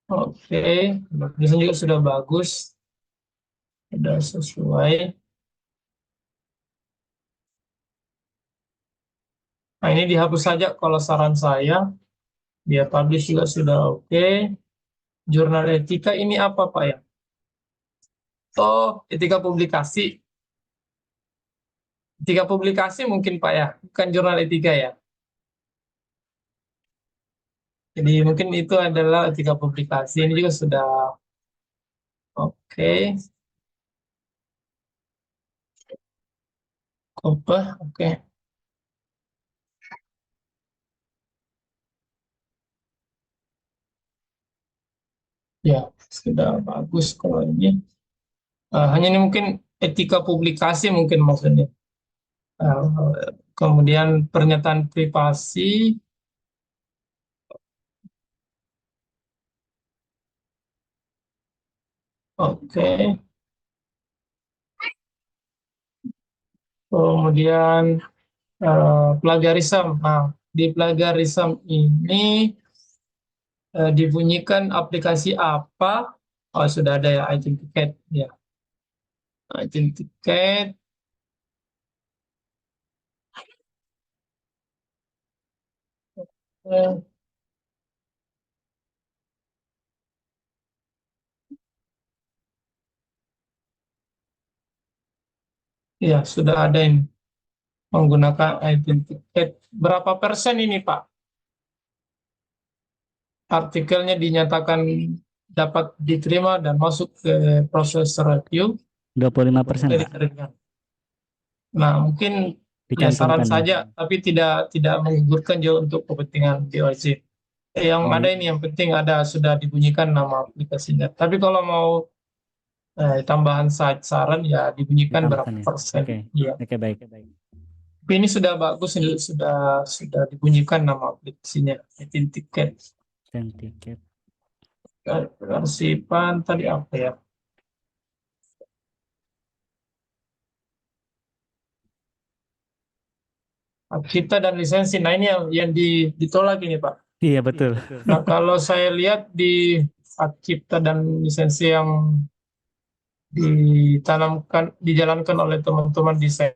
Oke, penulisan juga sudah bagus. Sudah sesuai. Nah, ini dihapus saja kalau saran saya. Biar publish juga sudah oke. Jurnal etika ini apa Pak ya? Oh, etika publikasi. Etika publikasi mungkin Pak ya, bukan jurnal etika ya. Jadi mungkin itu adalah etika publikasi. Ini juga sudah oke. Oke. Ya, sudah bagus kalau ini. Hanya ini mungkin etika publikasi mungkin maksudnya. Kemudian pernyataan privasi. Oke. Kemudian plagiarisme. Nah, di plagiarisme ini dibunyikan aplikasi apa? Oh, sudah ada ya, item ticket ya. Item ticket. Eh, Ya, sudah ada ini menggunakan identiket. Berapa persen ini, Pak? Artikelnya dinyatakan dapat diterima dan masuk ke proses review, 25%, dari Pak. diterima. Nah, mungkin ya saran Dicantumkan ya. saja, tapi tidak menggugurkan juga untuk kepentingan DOJ. Yang ada Baik, ini, yang penting ada sudah dibunyikan nama aplikasinya. Tapi kalau mau tambahan saran ya dibunyikan berapa ditambahkan ya. persen. Oke, Iya. oke baik. Tapi ini sudah bagus, ini sudah dibunyikan nama aplikasinya, Etin Ticket. Dan tiket. Arsipan tadi apa ya? Hak cipta dan lisensi. Nah, ini yang ditolak ini, Pak. Iya betul. Nah, kalau saya lihat di hak cipta dan lisensi yang dijalankan oleh teman-teman desain,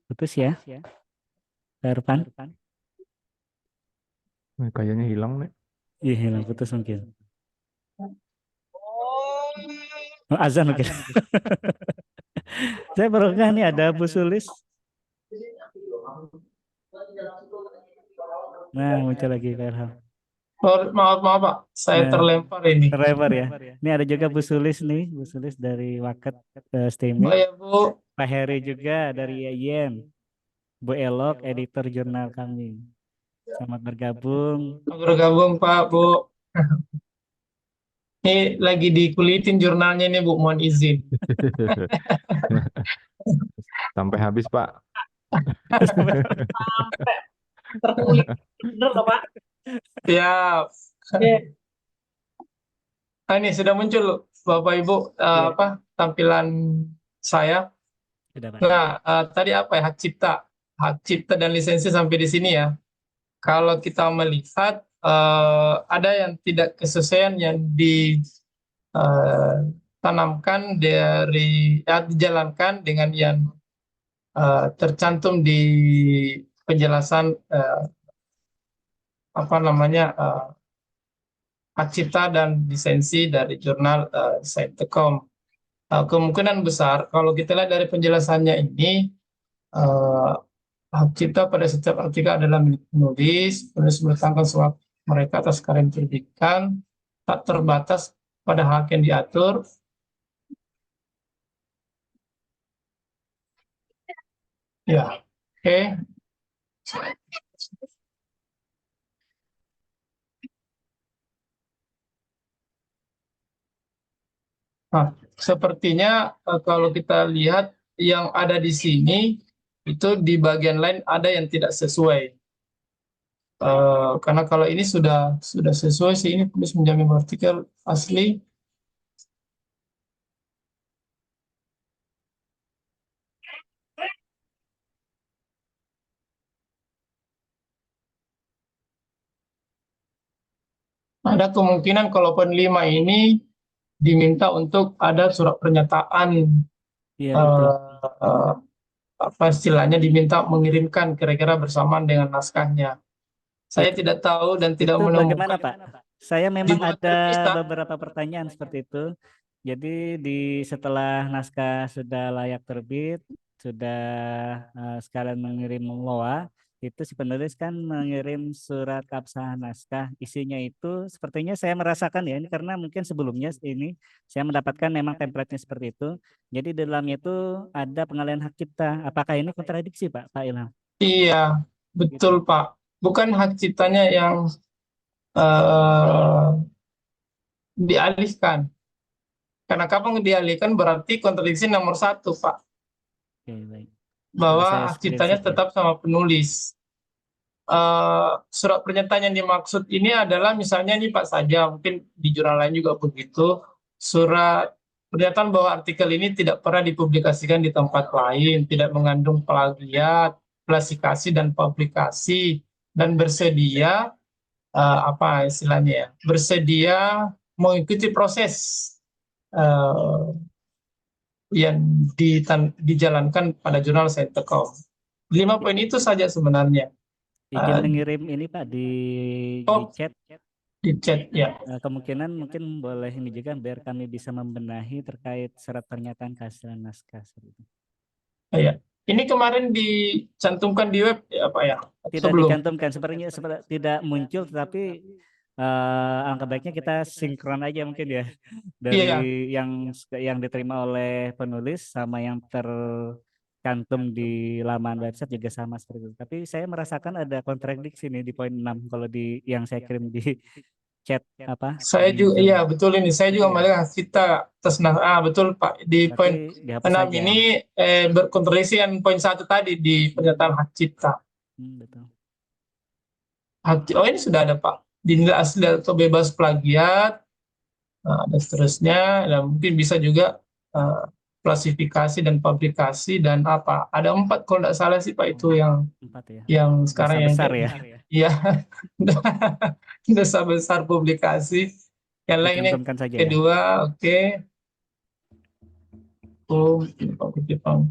Putus ya, Pak Irfan. Kayaknya hilang nih. Iya hilang putus mungkin. Oh, azan mungkin. Saya baru nih ada Bu Sulis. Nah muncul lagi Pak Irfan. oh, maaf Pak, saya Nah, terlempar ini. terlebar ya. Ini ada juga Bu Sulis nih, Bu Sulis dari Waket Steamit. Oh ya Bu, Pak Heri juga dari YIN. Bu Elok, editor jurnal kami. Selamat bergabung. bergabung Pak, Bu. Ini lagi dikulitin jurnalnya nih Bu, mohon izin. Sampai habis, Pak. Sampai terkulik. Bener loh Pak. Siap. Nah, ini sudah muncul Bapak Ibu Iya. tampilan saya. Sudah Pak. Nah, tadi apa ya, hak cipta dan lisensi sampai di sini ya. Kalau kita melihat ada yang tidak kesesuaian yang ditanamkan dijalankan dengan yang tercantum di penjelasan hak cipta dan lisensi dari jurnal Saintekom. Kemungkinan besar kalau kita lihat dari penjelasannya ini, eh, hak cipta pada setiap artikel adalah milik penulis. Penulis meletakkan semua mereka atas karya yang diterbitkan, tak terbatas pada hak yang diatur. Ya, oke. Nah, sepertinya kalau kita lihat yang ada di sini itu di bagian lain ada yang tidak sesuai. Karena kalau ini sudah sesuai sih, ini tulis menjamin artikel asli. Ada kemungkinan kalaupun 5 ini diminta untuk ada surat pernyataan, Iya betul. apa istilahnya, diminta mengirimkan kira-kira bersamaan dengan naskahnya. Saya tidak tahu dan tidak Itu bagaimana menemukan. Pak? Saya memang Dibuat ada terpisah. beberapa pertanyaan seperti itu. Jadi setelah naskah sudah layak terbit, sudah sekalian mengirim LOA, itu si penulis kan mengirim surat keabsahan naskah. Isinya itu sepertinya saya merasakan ya, ini karena mungkin sebelumnya ini saya mendapatkan memang template-nya seperti itu. Jadi di dalamnya itu ada pengalihan hak cipta. Apakah ini kontradiksi Pak Ilham? Iya, betul Pak. Bukan hak ciptanya yang eh, dialihkan. Karena kapan dialihkan berarti kontradiksi nomor 1, Pak. Oke, baik. Bahwa Saya hak ciptanya screenshot ya. tetap sama penulis. Surat pernyataan yang dimaksud ini adalah misalnya nih Pak saja, mungkin di jurnal lain juga begitu. Surat pernyataan bahwa artikel ini tidak pernah dipublikasikan di tempat lain, tidak mengandung plagiat, klasifikasi dan publikasi, dan bersedia apa istilahnya ya, bersedia mengikuti proses eh, yang dijalankan pada jurnal Saintekom. 5 poin itu saja sebenarnya. Izin Eh, mengirim ini Pak di oh, chat. di chat ya. Kemungkinan mungkin boleh ini juga biar kami bisa membenahi terkait surat pernyataan kehasilan naskah. Seperti itu. Ya. Ini kemarin dicantumkan di web ya Pak ya? Tidak Sebelum. dicantumkan, sebenarnya tidak muncul, tetapi alangkah baiknya kita sinkron aja mungkin ya dari Iya, yang diterima oleh penulis sama yang tercantum di laman website juga sama seperti itu. Tapi saya merasakan ada kontradiksi nih di poin 6 kalau di yang saya kirim di chat apa saya di juga, Zoom. iya betul ini. Saya juga Iya, melihat kita atas betul Pak. Di berarti poin dihapus 6 saja. ini berkontradiksi dengan poin 1 tadi di pernyataan hak cipta. Betul. Oh ini sudah ada Pak. Dinilai asli atau bebas plagiat, dan seterusnya. Dan mungkin bisa juga klasifikasi dan publikasi dan apa. Ada 4 kalau tidak salah sih Pak itu 4 ya. yang sekarang yang Besar kayak ya. Iya, dosa besar publikasi. Yang lainnya Dicantumkan saja ya. kedua, oke. Oh, ini Pak Jepang.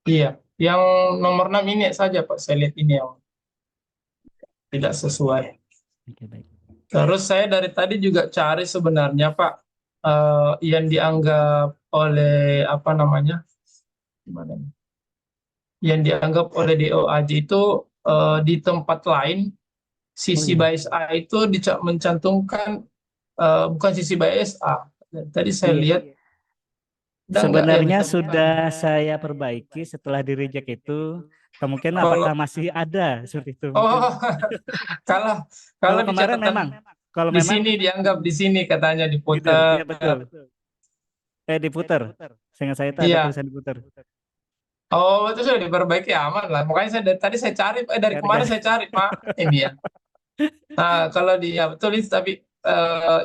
Iya, yang nomor 6 ini saja Pak, saya lihat ini yang tidak sesuai. Oke, baik. Terus saya dari tadi juga cari sebenarnya Pak, yang dianggap oleh apa namanya, gimana nih? Yang dianggap oleh DOAJ itu di tempat lain sisi iya. bias A itu mencantumkan bukan sisi bias A. Tadi saya Iya. lihat Sebenarnya sudah saya perbaiki setelah di reject itu. Kemungkinan apakah masih ada seperti itu? Oh, kalau Kalau di kemarin catatan memang, kalau di memang sini dianggap di sini katanya gitu, diputar. ya betul. Diputer. Seingat saya itu ada Iya. tulisan diputer. Oh, itu sudah diperbaiki aman lah. Makanya saya tadi saya cari dari kemarin saya cari Pak ini ya. Nah, kalau ya betul ini tapi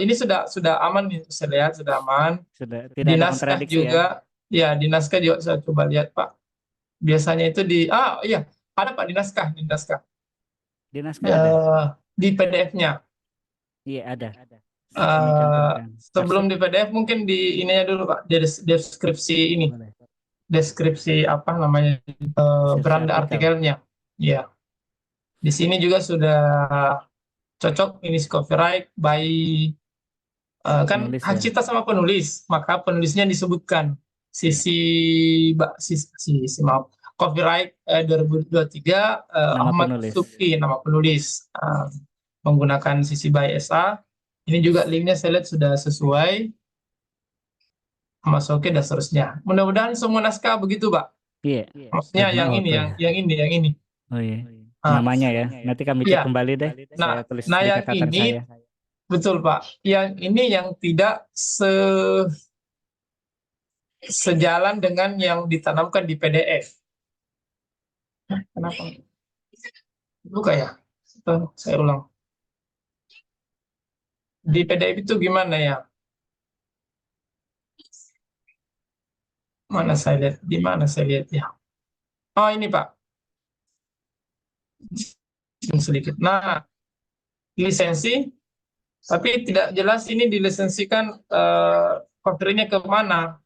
ini sudah aman nih saya lihat sudah aman. Sudah Di tidak ada naskah kontradiksi ya. juga, ya di naskah juga saya coba lihat Pak. Biasanya itu iya ada Pak di naskah Di naskah ada. di PDF-nya. Iya ada. Kami cantumkan. Sebelum di PDF mungkin di ininya dulu Pak, di deskripsi ini, Boleh. deskripsi apa namanya Deskripsi beranda artikel. artikelnya. Ya, di sini juga sudah cocok ini copyright by kan Penulis hak ya. cipta sama penulis, maka penulisnya disebutkan sisi maaf copyright 2023 Nama Ahmad penulis. Subki nama penulis menggunakan sisi by SA. Ini juga linknya saya lihat sudah sesuai. Mas Oke dan seterusnya. Mudah-mudahan semua naskah begitu, Pak. Iya. Maksudnya Dharma yang ini, Auto ya. yang ini. Oh iya. Ah, Namanya ya. Nanti kami iya. cek kembali deh. Saya tulis di yang catatan ini saya. betul, Pak. Yang ini yang tidak sejalan dengan yang ditanamkan di PDF. Kenapa? Buka ya? Saya ulang. Di PDF itu gimana ya? Mana saya lihat? Di mana saya lihat ya? Oh, ini, Pak. Sedikit. Nah, lisensi, tapi tidak jelas ini dilisensikan covernya ke mana.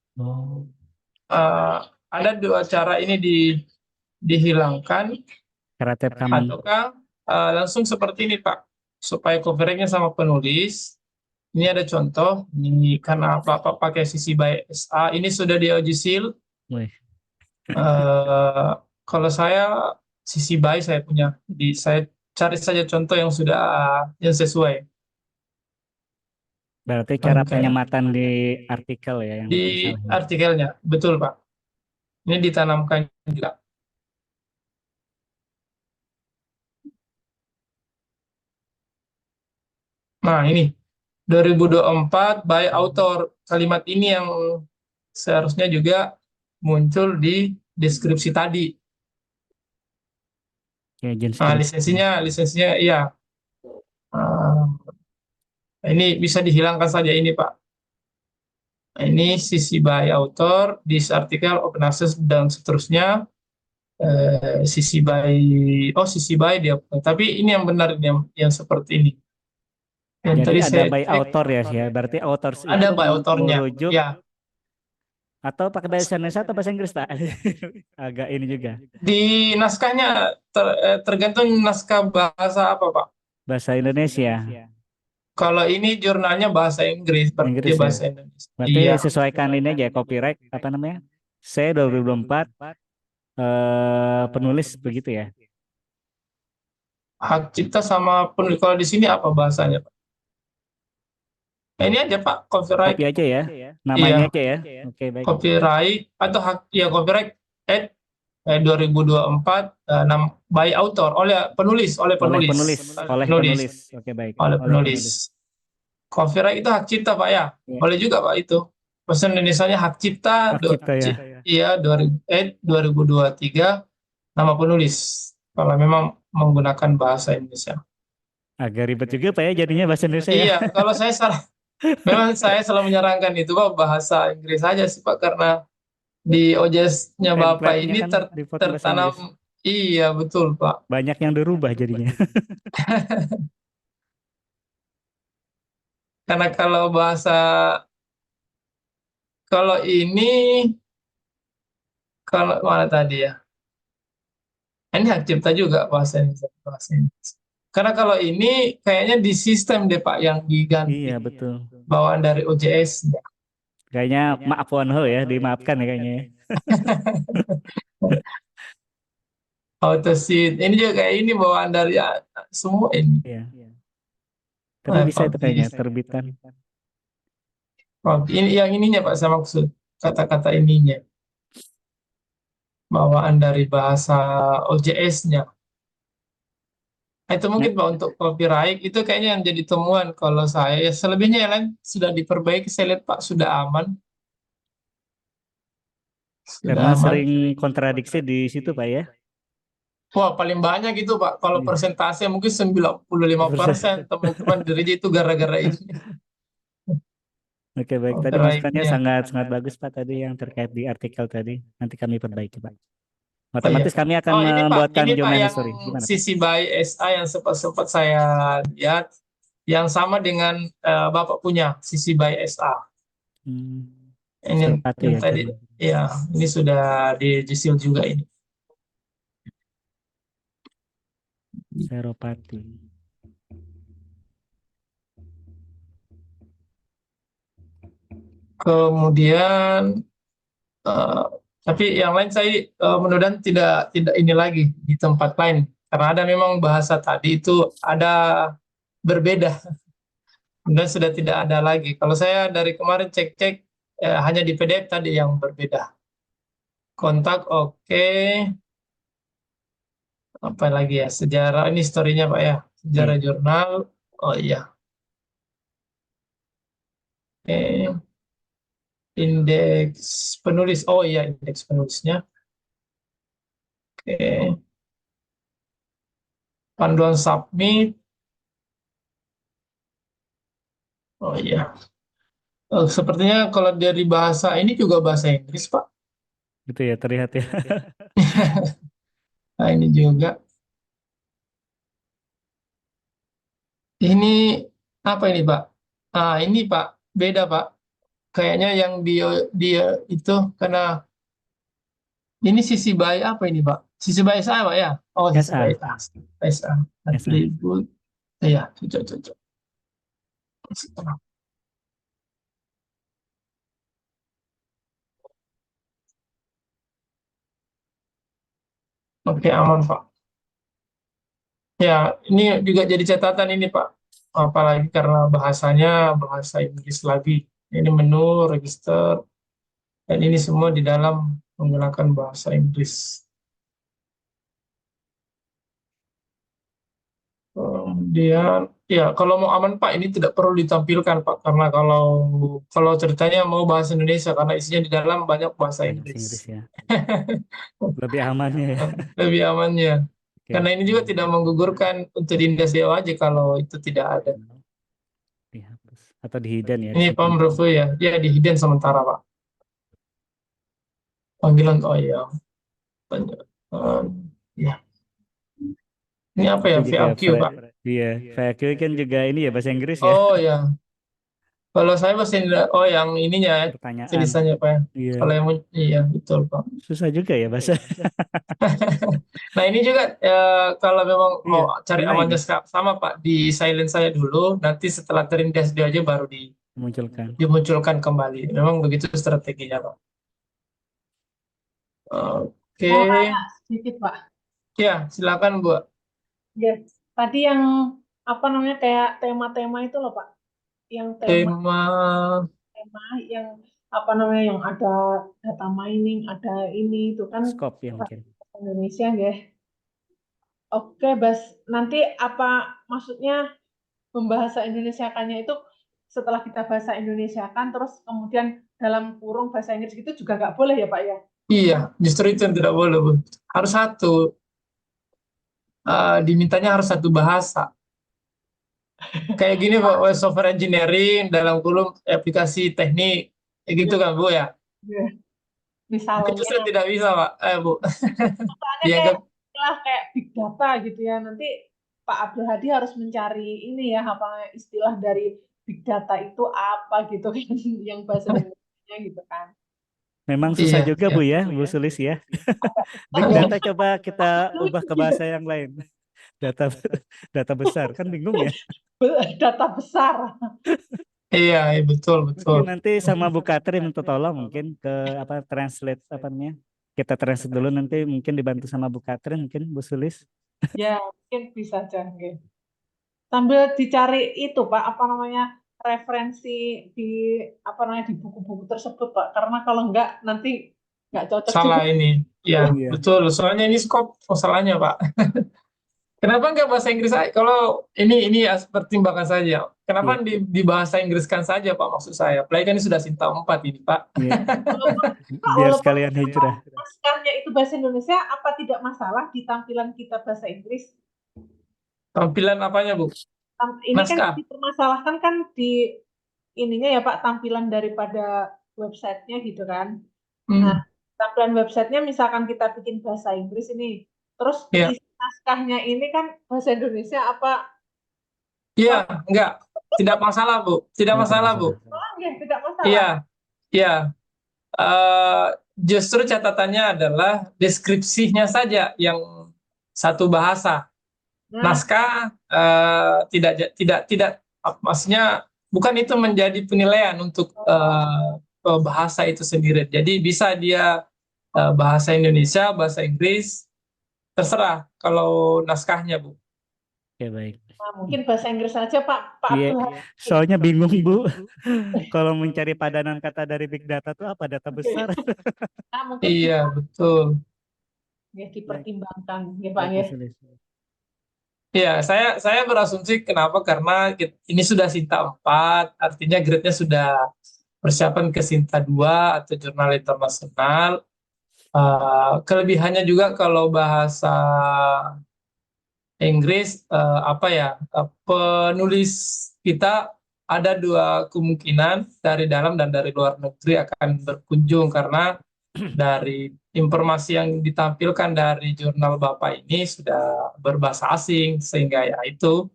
Ada 2 cara ini dihilangkan, Kreatif Commons. ataukah langsung seperti ini Pak, supaya covernya sama penulis. Ini ada contoh, ini karena Bapak pakai sisi by SA, ini sudah di seal. Wih. Kalau saya sisi by saya punya, saya cari saja contoh yang yang sesuai. Berarti cara penyematan di artikel ya yang Di masalahnya. artikelnya, betul Pak. Ini ditanamkan juga. Nah ini 2024 by author, kalimat ini yang seharusnya juga muncul di deskripsi tadi. Ya, Nah, lisensinya iya. Ini bisa dihilangkan saja ini Pak. Ini sisi by author, this article, open access dan seterusnya. sisi by, oh sisi by dia. Tapi ini yang benar ini yang seperti ini. Yang Jadi tadi ada saya by cek author ya. Berarti authors ada itu by autornya. merujuk Ya, atau pakai bahasa Indonesia atau bahasa Inggris, Pak? Agak ini juga. di naskahnya tergantung naskah bahasa apa, Pak. Bahasa Indonesia. Kalau ini jurnalnya bahasa Inggris, berarti Inggris dia ya. bahasa Indonesia. Berarti Iya, sesuaikan ini aja copyright apa namanya? C 2024 penulis begitu ya. hak cipta sama penulis. Kalau di sini apa bahasanya, Pak? Ini aja, Pak, copyright. Copy aja ya. Iya, Namanya aja ya. Oke, baik. copyright atau hak ya copyright at 2024 by author oleh penulis Oleh penulis, oleh penulis. Oke, baik. oleh Oleh penulis. Copyright itu hak cipta, Pak ya. Ya. Boleh juga, Pak, itu. Bahasa Indonesianya hak cipta, Hak cipta ya. iya 2023 nama penulis. Kalau memang menggunakan bahasa Indonesia. Agak ribet juga Pak ya jadinya bahasa Indonesia ya. Iya, kalau saya salah, memang saya selalu menyarankan itu, Pak, bahasa Inggris saja sih, Pak, karena di OJS-nya Bapak Template-nya ini kan default bahasa tertanam. Inggris. Iya, betul, Pak. Banyak yang dirubah jadinya. Karena kalau ini, kalau mana tadi ya? Ini hak cipta juga bahasa Indonesia. Karena kalau ini kayaknya di sistem deh, Pak, yang diganti. Iya, betul. Bawaan dari OJS. Kayaknya maaf Wonho ya, dimaafkan ya kayaknya ya. Autoseed. Ini juga kayak ini bawaan dari semua ini. Iya. Tapi bisa itu kayaknya terbitan. Ini yang ininya, Pak, saya maksud kata-kata ininya. Bawaan dari bahasa OJS-nya. Itu mungkin, Pak, untuk copyright itu kayaknya yang jadi temuan kalau saya. Ya, selebihnya yang lain sudah diperbaiki, saya lihat, Pak, sudah aman. Karena sering kontradiksi di situ Pak ya. Wah, paling banyak itu, Pak. Kalau persentase mungkin 95% teman-teman gereja itu gara-gara ini. Oke, baik. Tadi masukannya sangat bagus Pak tadi yang terkait di artikel tadi. Nanti kami perbaiki Pak. Otomatis kami akan membuatkan jurnal history. Gimana, sisi by SA yang sempat saya lihat yang sama dengan Bapak punya sisi by SA. Ini yang tadi ya, ini sudah dijisil juga ini. Seropati. Kemudian tapi yang lain saya mudah-mudahan tidak ini lagi di tempat lain karena ada memang bahasa tadi itu ada berbeda dan sudah tidak ada lagi. Kalau saya dari kemarin cek-cek hanya di PDF tadi yang berbeda. Kontak oke. Apa lagi ya? Sejarah ini historinya, Pak ya. Sejarah jurnal. Oh iya. Oke. Indeks penulis. Oh iya, indeks penulisnya. Oke. Panduan submit. Oh iya. Sepertinya kalau dari bahasa ini juga bahasa Inggris, Pak. Gitu ya, terlihat ya. Nah, ini juga. Ini apa ini, Pak? Ah, ini, Pak. Beda, Pak. Kayaknya yang dia itu karena ini sisi by apa ini, Pak? Sisi by SA, Pak ya? Oh, sisi by SA. Atribut. Iya, cocok. Oke, aman, Pak. Ya, ini juga jadi catatan ini, Pak. Apalagi karena bahasanya bahasa Inggris lagi. Ini menu, register, dan ini semua di dalam menggunakan bahasa Inggris. Kemudian, ya kalau mau aman, Pak, ini tidak perlu ditampilkan, Pak, karena kalau ceritanya mau bahasa Indonesia, karena isinya di dalam banyak bahasa Inggris. Ya. Lebih amannya ya. Lebih amannya. Karena ini juga tidak menggugurkan untuk di Indah aja kalau itu tidak ada. Dihapus atau di hidden ya. Ini Pak Mrofu ya. Ya, di hidden sementara, Pak. Panggilan, oh ya. Ya, ini apa ya? Itu juga VAQ, Pak. iya, VAQ kan juga ini ya bahasa Inggris ya, Oh ya, kalau saya bahasa Indonesia, oh yang ininya ya, pertanyaan. tulisannya Pak. Iya, Kalau yang iya betul Pak. susah juga ya bahasa. Nah ini juga kalau memang Iya, mau cari gimana ini amannya sama Pak, di silent saya dulu, nanti setelah terindikasi dia aja baru munculkan? dimunculkan kembali. Memang begitu strateginya Pak. Oke, Mau tanya sedikit, Pak. ya silakan Bu. Ya, tadi yang apa namanya kayak tema-tema itu loh, Pak. Yang tema Tema yang apa namanya yang ada data mining, ada ini itu kan Scope ya mungkin. bahasa Indonesia ya. Oke, nanti apa maksudnya membahasa Indonesiakannya itu setelah kita bahasa Indonesiakan terus kemudian dalam kurung bahasa Inggris itu juga nggak boleh ya, Pak ya? iya, justru itu yang tidak boleh Bu. Harus satu, dimintanya harus satu bahasa. Kayak gini Pak, software engineering dalam kurung aplikasi teknik, kayak gitu kan Bu ya. Ya. Itu Misalnya, justru tidak bisa Pak, Bu. misalnya Dianggap kayak big data gitu ya. Nanti Pak Abdul Hadi harus mencari ini ya apa istilah dari big data itu apa gitu kan yang bahasa Indonesia gitu kan. Memang susah iya, juga iya. Bu ya, Bu Sulis ya. Big data coba kita ubah ke bahasa yang lain. Data data besar kan bingung ya. Data besar. Iya, iya, betul, Mungkin betul. nanti sama Bu Katrin minta tolong mungkin ke apa translate apa namanya. Kita translate dulu nanti mungkin dibantu sama Bu Katrin mungkin Bu Sulis. Ya, mungkin bisa aja. Oke. Sambil dicari itu Pak, apa namanya referensi di apa namanya di buku-buku tersebut Pak. Karena kalau enggak nanti nggak cocok juga. Salah ini. Iya, Iya. betul. Soalnya ini skop masalahnya, Pak. Kenapa nggak bahasa Inggris aja? Kalau ini ya pertimbangan saja. Kenapa Iya. di bahasa Inggriskan saja, Pak, maksud saya? Apalagi kan ini sudah Sinta 4 ini, Pak. Iya. Biar Walaupun sekalian hijrah. naskahnya itu bahasa Indonesia, apa tidak masalah di tampilan kita bahasa Inggris? Tampilan apanya, Bu? Ini kan Naskah. dipermasalahkan kan di ininya ya Pak, tampilan daripada websitenya gitu kan. Nah, tampilan websitenya misalkan kita bikin bahasa Inggris ini, terus Iya. isi naskahnya ini kan bahasa Indonesia apa? Iya, enggak. Tidak masalah, Bu. Tidak masalah, Bu. Oh, ya, tidak masalah. Iya, iya. Justru catatannya adalah deskripsinya saja yang satu bahasa. Nah, Naskah tidak maksudnya bukan itu menjadi penilaian untuk bahasa itu sendiri. Jadi bisa dia bahasa Indonesia, bahasa Inggris, terserah kalau naskahnya, Bu. Oke, baik. nah, mungkin bahasa Inggris saja Pak Iya, Abdul Hadi. soalnya bingung Bu. Kalau mencari padanan kata dari big data itu apa data besar? Nah, mungkin Iya, betul. ya dipertimbangkan ya Pak ya. Iya, saya berasumsi kenapa karena ini sudah Sinta 4, artinya grade-nya sudah persiapan ke Sinta 2 atau jurnal internasional. Kelebihannya juga kalau bahasa Inggris penulis kita ada dua kemungkinan, dari dalam dan dari luar negeri akan berkunjung, karena dari informasi yang ditampilkan dari jurnal Bapak ini sudah berbahasa asing, sehingga ya itu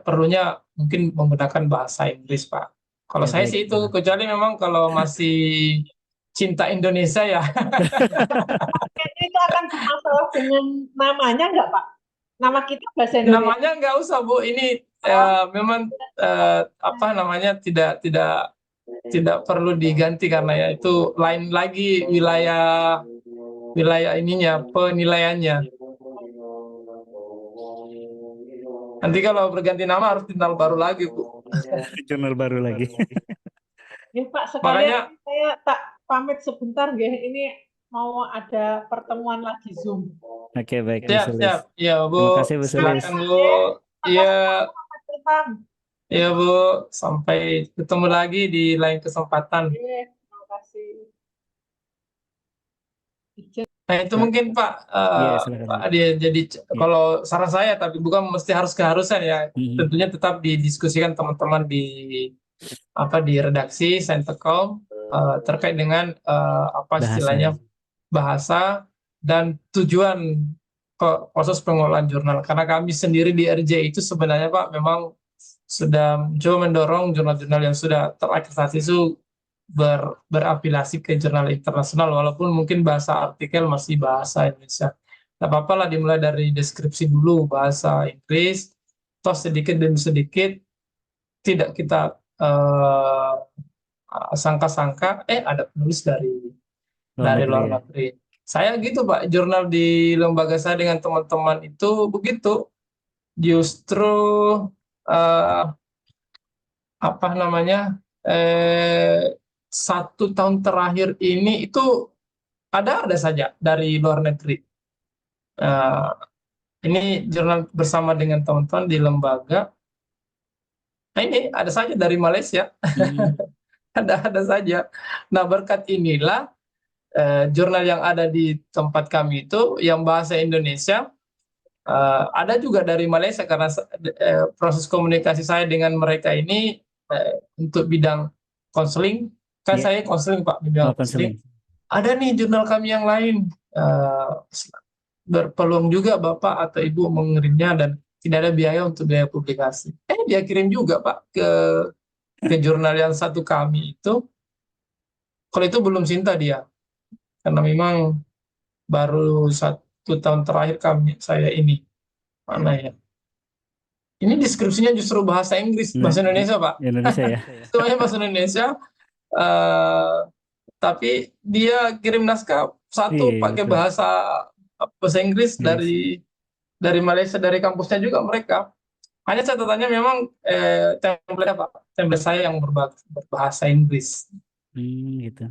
perlunya mungkin menggunakan bahasa Inggris, Pak. Kalau Ya, saya baik. sih itu, kecuali memang kalau masih cinta Indonesia ya. Itu akan bermasalah dengan namanya nggak Pak? Nama kita bahasa Indonesia. Namanya nggak usah, Bu. Ini memang tidak perlu diganti, karena ya itu lain lagi wilayah ininya, penilaiannya. Nanti kalau berganti nama harus jurnal baru lagi, Bu. Jurnal baru lagi. Ya Pak, sekalian saya tak pamit sebentar ya. Ini mau ada pertemuan lagi Zoom. Oke, baik. Siap. Ya, Bu. Terima kasih, Bu Sulis. Silakan, Bu. Iya. Iya, Bu. Sampai ketemu lagi di lain kesempatan. Terima kasih. Nah, itu mungkin Pak, Pak Adi. Jadi kalau saran saya, tapi bukan mesti harus keharusan ya. Tentunya tetap didiskusikan teman-teman di redaksi Saintekom. terkait dengan apa Bahasa. istilahnya bahasa dan tujuan proses pengelolaan jurnal. Karena kami sendiri di RJ itu sebenarnya Pak memang sudah mencoba mendorong jurnal-jurnal yang sudah terakreditasi itu berafiliasi ke jurnal internasional, walaupun mungkin bahasa artikel masih bahasa Indonesia. Tidak apa-apa lah, dimulai dari deskripsi dulu bahasa Inggris, toh sedikit demi sedikit tidak kita sangka-sangka ada penulis dari Luar negeri luar ya. negeri. Saya gitu Pak, jurnal di lembaga saya dengan teman-teman itu begitu. Justru eh, apa namanya 1 tahun terakhir ini itu ada saja dari luar negeri. Eh, ini jurnal bersama dengan teman-teman di lembaga. Nah ini ada saja dari Malaysia, Hmm. ada saja. Nah berkat inilah jurnal yang ada di tempat kami itu yang bahasa Indonesia ada juga dari Malaysia, karena proses komunikasi saya dengan mereka ini untuk bidang konseling, kan Iya. saya konseling Pak, di bidang Oh, konseling. ada nih jurnal kami yang lain, berpeluang juga Bapak atau Ibu mengirimnya dan tidak ada biaya untuk biaya publikasi. Dia kirim juga Pak ke jurnal yang satu kami itu. Kalau itu belum Sinta dia, karena memang baru 1 tahun terakhir saya ini mana ya. Ini deskripsinya justru bahasa Inggris, Nah, bahasa Indonesia Pak. Indonesia ya. Semuanya bahasa Indonesia, tapi dia kirim naskah satu Iya, pakai betul. bahasa Inggris Inggris. dari Malaysia, dari kampusnya juga mereka. Hanya catatannya memang template Pak, template saya yang berbahasa Inggris. Gitu.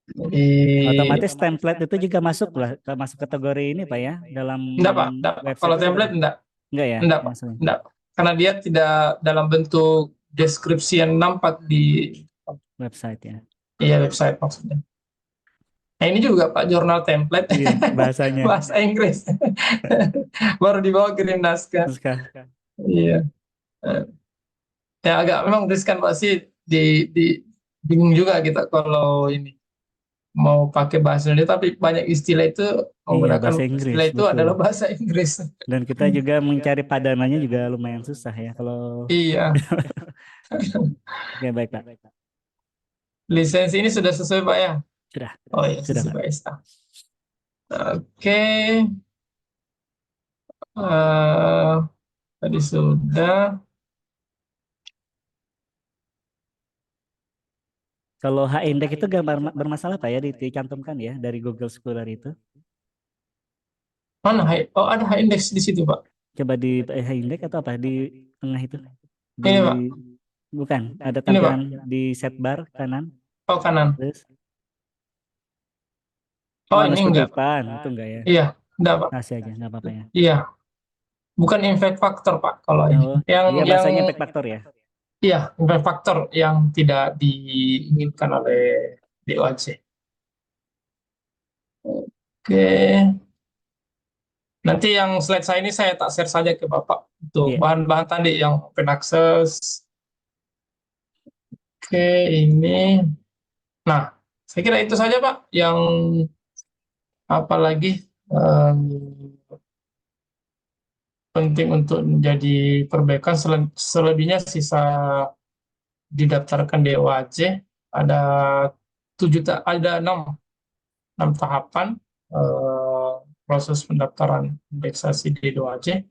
Jadi Otomatis template itu juga masuk lah, masuk kategori ini Pak ya, dalam enggak Pak. website Kalau itu template enggak. enggak ya? Enggak Pak. Maksudnya. Enggak. Karena dia tidak dalam bentuk deskripsi yang nampak di Website ya. website maksudnya. Nah ini juga Pak, jurnal template Iya, bahasanya. bahasa Inggris. Baru dibawa kirim naskah. Iya. Ya agak memang riskan Pak sih, bingung juga kita kalau ini mau pakai bahasa Indonesia, tapi banyak istilah itu menggunakan bahasa Inggris, istilah itu betul. adalah bahasa Inggris. Dan kita juga mencari padanannya juga lumayan susah ya kalau. Iya. Oke, baik Pak. Lisensi ini sudah sesuai Pak ya? Sudah. Oh iya, Sudah, sesuai Pak. SA. Oke. Tadi sudah. Kalau H-index itu gambar bermasalah Pak ya, dicantumkan ya dari Google Scholar itu. Mana Oh, ada H-index di situ Pak. Coba di H-index atau apa di tengah itu? Ini Pak. Bukan, ada Ini, Pak. tampilan di set bar kanan. Oh, kanan. Terus Oh, minus ini enggak. kutipan, itu enggak ya? Iya, enggak Pak. Kasih aja, enggak apa-apa ya. Iya. Bukan impact factor Pak kalau ini. Oh, Yang dia bahasanya impact factor ya? Iya, impact factor yang tidak diinginkan oleh DOAJ. Oke. Nanti yang slide saya ini saya tak share saja ke Bapak untuk Iya. bahan-bahan tadi yang open access. Oke, ini. Nah, saya kira itu saja Pak. Yang apalagi penting untuk menjadi perbaikan, selebihnya sisa didaftarkan DOAJ ada 6 tahapan proses pendaftaran indeksasi di DOAJ.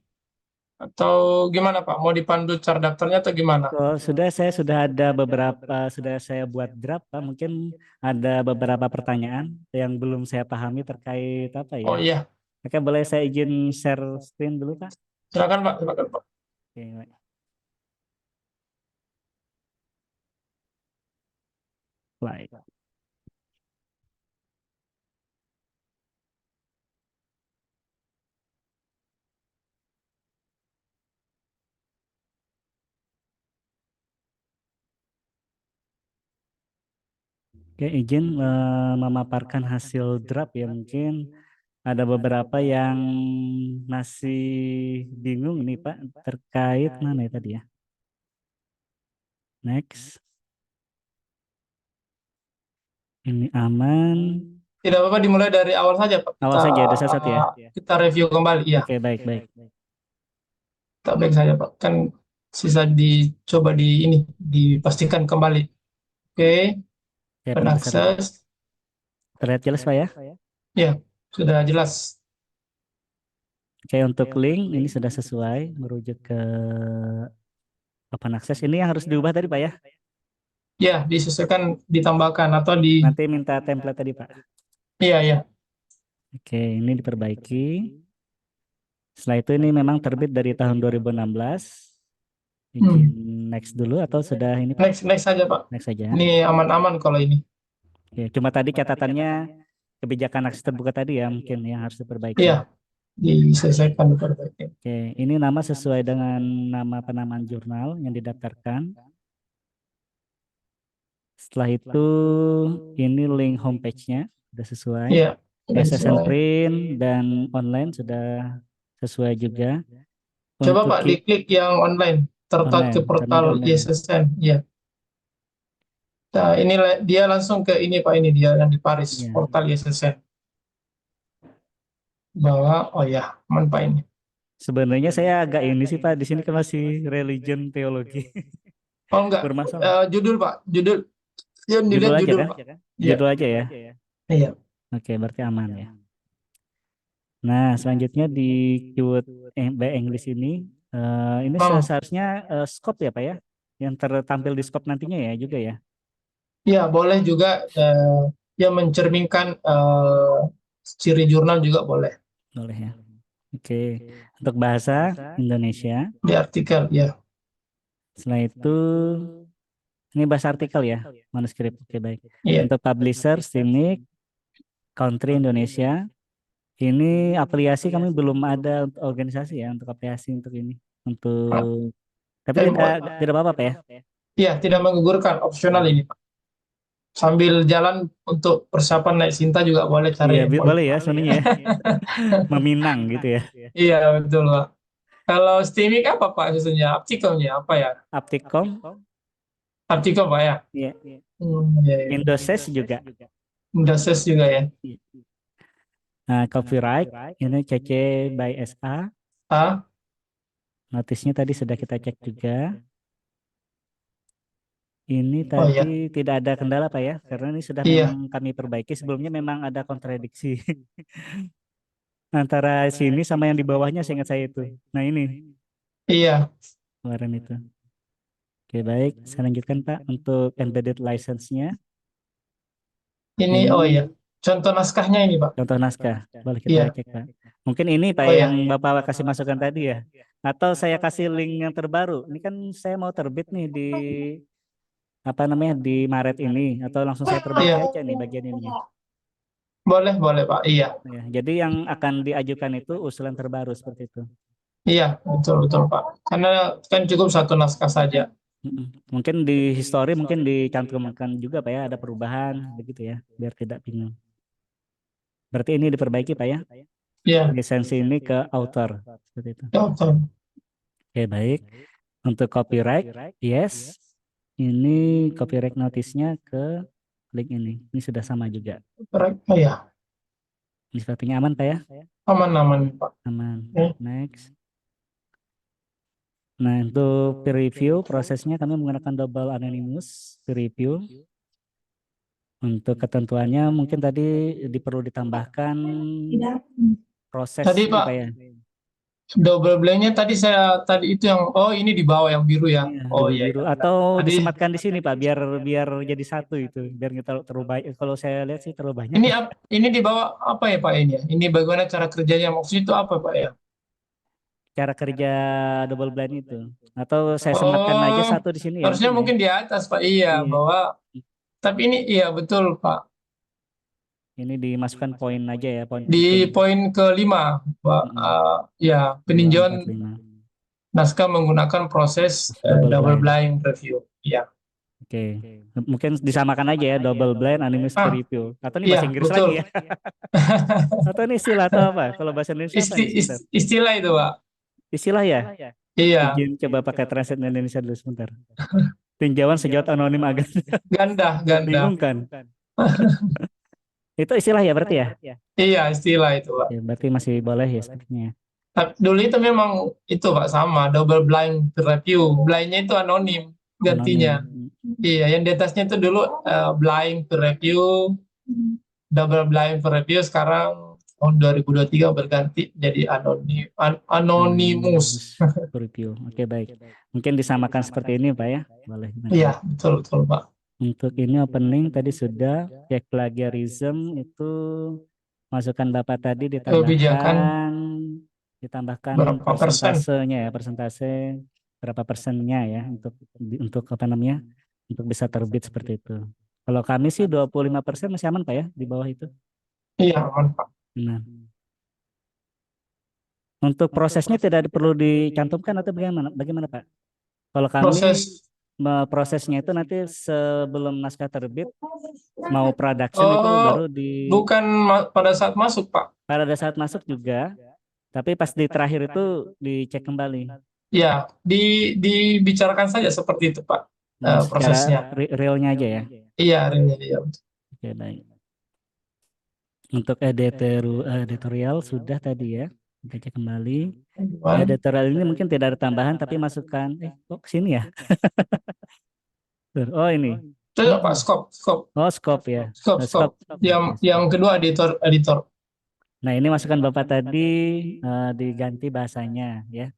Atau gimana Pak? Mau dipandu cara daftarnya atau gimana? Oh, saya sudah ada beberapa, sudah saya buat draft Pak. Mungkin ada beberapa pertanyaan yang belum saya pahami terkait apa ya? Oh iya, Oke, boleh saya izin share screen dulu Pak? silakan Pak, silakan Pak. Oke, baik. Baik. Oke, izin memaparkan hasil draft ya. Mungkin ada beberapa yang masih bingung nih Pak terkait mana ya tadi ya. Next. Ini aman. Tidak apa-apa dimulai dari awal saja, Pak. Awal saja ada satu ya. Kita review kembali. Ya, Oke, baik, baik. kita baik saja, Pak. Kan sisa dicoba dipastikan kembali. Oke, Ya, open besar. access. Terlihat jelas Pak ya? Ya, sudah jelas. Oke, untuk link ini sudah sesuai merujuk ke open access. Ini yang harus diubah tadi Pak ya? Ya, disesuaikan, ditambahkan atau Nanti minta template tadi Pak. Iya, ya. Oke, ini diperbaiki. Setelah itu ini memang terbit dari tahun 2016. Bikin next dulu atau sudah ini Pak? Next saja, Pak. Next saja. Ini aman-aman kalau ini. Oke, cuma tadi catatannya kebijakan akses terbuka tadi ya mungkin yang harus diperbaiki. Iya, diselesaikan, diperbaiki. Oke, ini nama sesuai dengan nama penamaan jurnal yang didaftarkan. Setelah itu ini link homepage-nya sudah sesuai. Iya, SSN print dan online sudah sesuai juga. coba Untuk Pak diklik yang online, tertarik ke Online, portal karena di online. ISSN. Iya. Nah, ini dia langsung ke ini Pak, ini dia yang di Paris, Iya. portal ISSN. Bahwa, oh ya, aman Pak ini. Sebenarnya saya agak ini sih Pak, di sini kan masih religion teologi. Oh enggak, Bermasalah. judul Pak, judul. Yang Judul dilihat aja judul kan? Pak. Iya. Judul aja ya. Iya. Oke, berarti aman ya. Nah, selanjutnya di keyword by English ini seharusnya scope ya Pak ya, yang tertampil di scope nantinya ya juga ya. Iya, boleh juga yang mencerminkan ciri jurnal juga boleh Boleh ya. Oke, untuk bahasa Indonesia. di artikel ya. Setelah itu ini bahasa artikel ya, manuskrip. Oke, baik. Iya. Untuk publisher, Simic, country Indonesia. Ini afiliasi kami belum ada untuk organisasi ya, untuk afiliasi untuk ini. Untuk tapi tidak apa-apa Pak ya. Iya, tidak menggugurkan, opsional ini Pak. Sambil jalan untuk persiapan naik Sinta juga boleh cari. Iya, boleh ya sebenarnya ya. Meminang gitu ya. Iya, betul Pak. Kalau Stimik apa Pak susunnya? Aptikomnya apa ya? Aptikom. Aptikom Pak ya? Iya. Iya. Indoses juga. Indoses juga ya. Nah, copyright ini CC by SA. Notisnya tadi sudah kita cek juga. Ini tadi tidak ada kendala Pak ya, karena ini sudah memang kami perbaiki. Sebelumnya memang ada kontradiksi antara sini sama yang di bawahnya, seingat saya itu. Nah ini. Iya. Kemarin itu. Oke, baik. Saya lanjutkan Pak untuk embedded license-nya. Ini oh iya. Contoh naskahnya ini Pak. Contoh naskah. Boleh kita cek Pak. Mungkin ini Pak yang Bapak kasih masukan tadi ya. Atau saya kasih link yang terbaru. Ini kan saya mau terbit nih di di Maret ini, atau langsung saya perbaiki aja nih bagian ini. Boleh Pak. Iya. Ya, jadi yang akan diajukan itu usulan terbaru seperti itu. Iya, betul Pak. Karena kan cukup satu naskah saja. Mungkin di history mungkin dicantumkan juga Pak ya, ada perubahan begitu ya, biar tidak bingung. Berarti ini diperbaiki Pak ya? Iya. Lisensi ini ke author seperti itu. Author. Oke, baik. Untuk copyright, yes. Ini copyright notice-nya ke link ini. Ini sudah sama juga. Oh ya. Ini sepertinya aman Pak ya? Aman Pak. Aman. Next. Nah, untuk peer review prosesnya kami menggunakan double anonymous peer review. Untuk ketentuannya mungkin tadi perlu ditambahkan proses tadi Pak ya. Double blind-nya tadi itu yang ini di bawah yang biru ya. Iya. Biru. Atau disematkan di sini Pak biar jadi satu itu, biar kita terlalu banyak. Kalau saya lihat sih terlalu banyak. Ini di bawah apa ya Pak ini? Ini bagaimana cara kerjanya, maksudnya itu apa Pak ya? Cara kerja double blind itu. Atau saya sematkan aja satu di sini ya. Harusnya mungkin di atas Pak. Iya, bahwa tapi ini iya betul Pak. Ini dimasukkan poin aja ya, di poin ke-5 Pak. Ya, peninjauan naskah menggunakan proses double blind review. Iya. Oke. Mungkin disamakan aja ya, double blind anonymous peer review. Atau ini bahasa Inggris lagi ya. Atau ini istilah atau apa? Kalau bahasa Indonesia istilah itu Pak. Istilah ya? Iya. Coba pakai translate Indonesia dulu sebentar. Tinjauan sejawat anonim agak ganda. bingung kan? Itu istilah ya berarti ya? Iya, istilah itu, Pak. Ya, berarti masih boleh ya sepertinya. Tapi dulu itu memang itu, Pak, sama double blind review. Blindnya itu anonim gantinya. Anonim. Iya, yang di atasnya itu dulu blind peer review, double blind peer review, sekarang tahun 2023 berganti jadi anonymous. Review. Oke, baik. Mungkin disamakan seperti ini, Pak ya. Boleh. Iya, betul betul, Pak. Untuk ini opening tadi sudah cek plagiarism itu masukkan Bapak tadi Kebijakan ditambahkan berapa persen? persentasenya ya, persentase berapa persennya ya untuk apa namanya? Untuk bisa terbit seperti itu. Kalau kami sih 25% masih aman Pak ya di bawah itu. Iya, aman, Pak. Nah, untuk prosesnya tidak perlu dicantumkan atau bagaimana? Bagaimana Pak? Kalau kami Proses prosesnya itu nanti sebelum naskah terbit mau production itu baru di bukan pada saat masuk, Pak. pada saat masuk juga, tapi pas di terakhir itu dicek kembali. Ya, dibicarakan saja seperti itu, Pak, Secara prosesnya. realnya aja ya. Iya, realnya iya. Oke, baik. Untuk editorial sudah tadi ya. Kita cek kembali. Editorial ini mungkin tidak ada tambahan tapi masukkan kok kesini ya? Oh ini. Coba, Pak, scope. Oh scope ya. Scope. Yang kedua editor. Nah ini masukan Bapak tadi diganti bahasanya ya.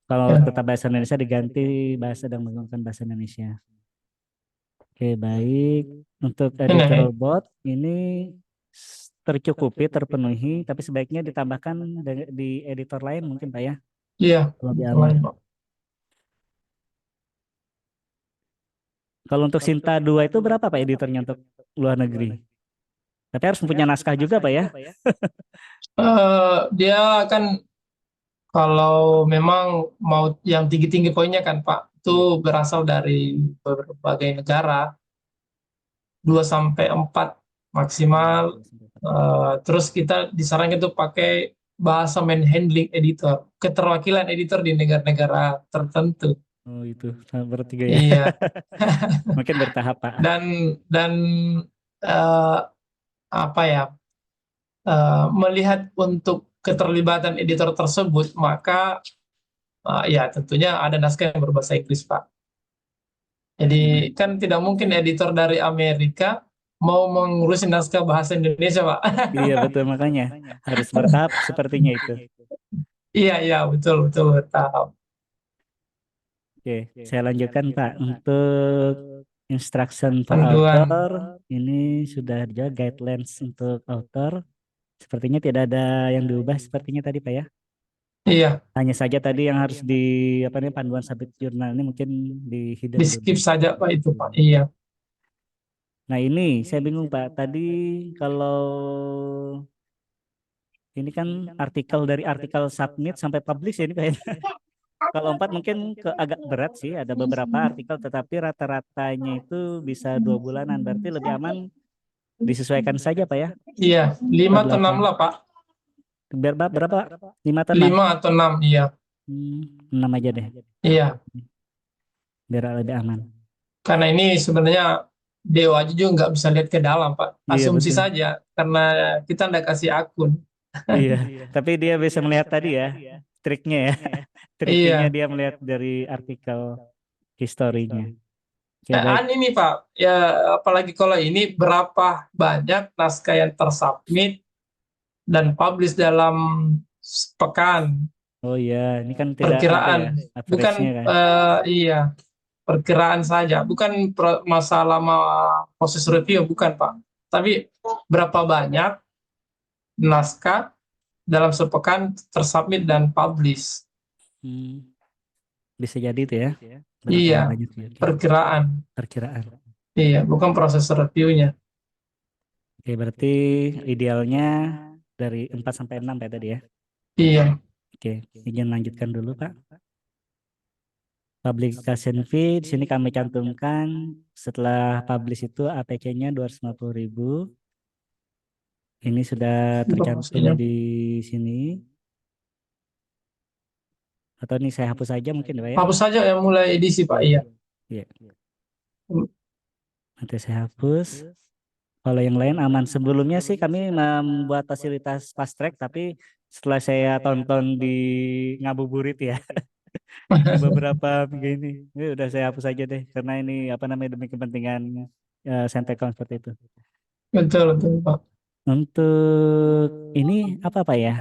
Kalau tetap bahasa Indonesia diganti bahasa dan menggunakan bahasa Indonesia. Oke baik. Untuk editorial board ini tercukupi, terpenuhi, tapi sebaiknya ditambahkan di editor lain mungkin Pak ya. Iya. Lebih aman. Kalau untuk Sinta 2 itu berapa Pak editornya untuk luar negeri? Tapi harus mempunyai naskah juga Pak ya? Dia kan kalau memang mau yang tinggi-tinggi poinnya kan Pak, itu berasal dari berbagai negara, 2-4 maksimal. Terus kita disarankan itu pakai bahasa manhandling editor, keterwakilan editor di negara-negara tertentu. Oh itu bertiga ya. Iya. Mungkin bertahap Pak. Dan apa ya? Melihat untuk keterlibatan editor tersebut, maka ya tentunya ada naskah yang berbahasa Inggris, Pak. Jadi kan tidak mungkin editor dari Amerika mau mengurusin naskah bahasa Indonesia, Pak. Iya betul, makanya harus bertahap sepertinya itu. Iya betul bertahap. Oke, saya lanjutkan Pak. Untuk instruction for author ini sudah ada guidelines untuk author. Sepertinya tidak ada yang diubah sepertinya tadi Pak ya. Iya. Hanya saja tadi yang harus di panduan subjek jurnal ini mungkin di hidden. Di skip saja Pak itu Pak. Iya. Nah ini saya bingung Pak. Tadi kalau ini kan artikel dari artikel submit sampai publish ya ini Pak ya. Kalau 4 mungkin agak berat sih. Ada beberapa artikel tetapi rata-ratanya itu bisa 2 bulanan. Berarti lebih aman disesuaikan saja Pak ya. Iya 5 atau 6 lah Pak. Berapa? 5 atau 6? 5 atau 6 iya. 6 aja deh. Iya. Biar lebih aman. Karena ini sebenarnya Dewa aja juga nggak bisa lihat ke dalam Pak. Asumsi saja karena kita nggak kasih akun. Iya. Tapi dia bisa melihat tadi ya triknya ya. Triknya dia melihat dari artikel historinya. Ini Pak, ya apalagi kalau ini berapa banyak naskah yang tersubmit dan publish dalam sepekan. Oh iya, ini kan tidak perkiraan, ada ya, bukan kan? Iya, perkiraan saja, bukan masalah proses review, bukan Pak. Tapi berapa banyak naskah dalam sepekan tersubmit dan publish. Bisa jadi itu ya. Iya, perkiraan. Iya, bukan proses reviewnya. Oke, berarti idealnya dari 4 sampai 6 Pak tadi ya. Iya. Oke, izin lanjutkan dulu Pak. Publication fee di sini kami cantumkan setelah publish itu APC-nya 250.000. Ini sudah tercantum di sini. Atau ini saya hapus saja mungkin Pak ya? Hapus saja yang mulai edisi Pak, iya. Nanti saya hapus. Kalau yang lain aman. Sebelumnya sih kami membuat fasilitas fast track, tapi setelah saya tonton di ngabuburit ya, di beberapa minggu ini udah saya hapus aja deh, karena ini apa namanya demi kepentingan Sentekon seperti itu. Betul, betul, Pak. Untuk ini apa Pak ya?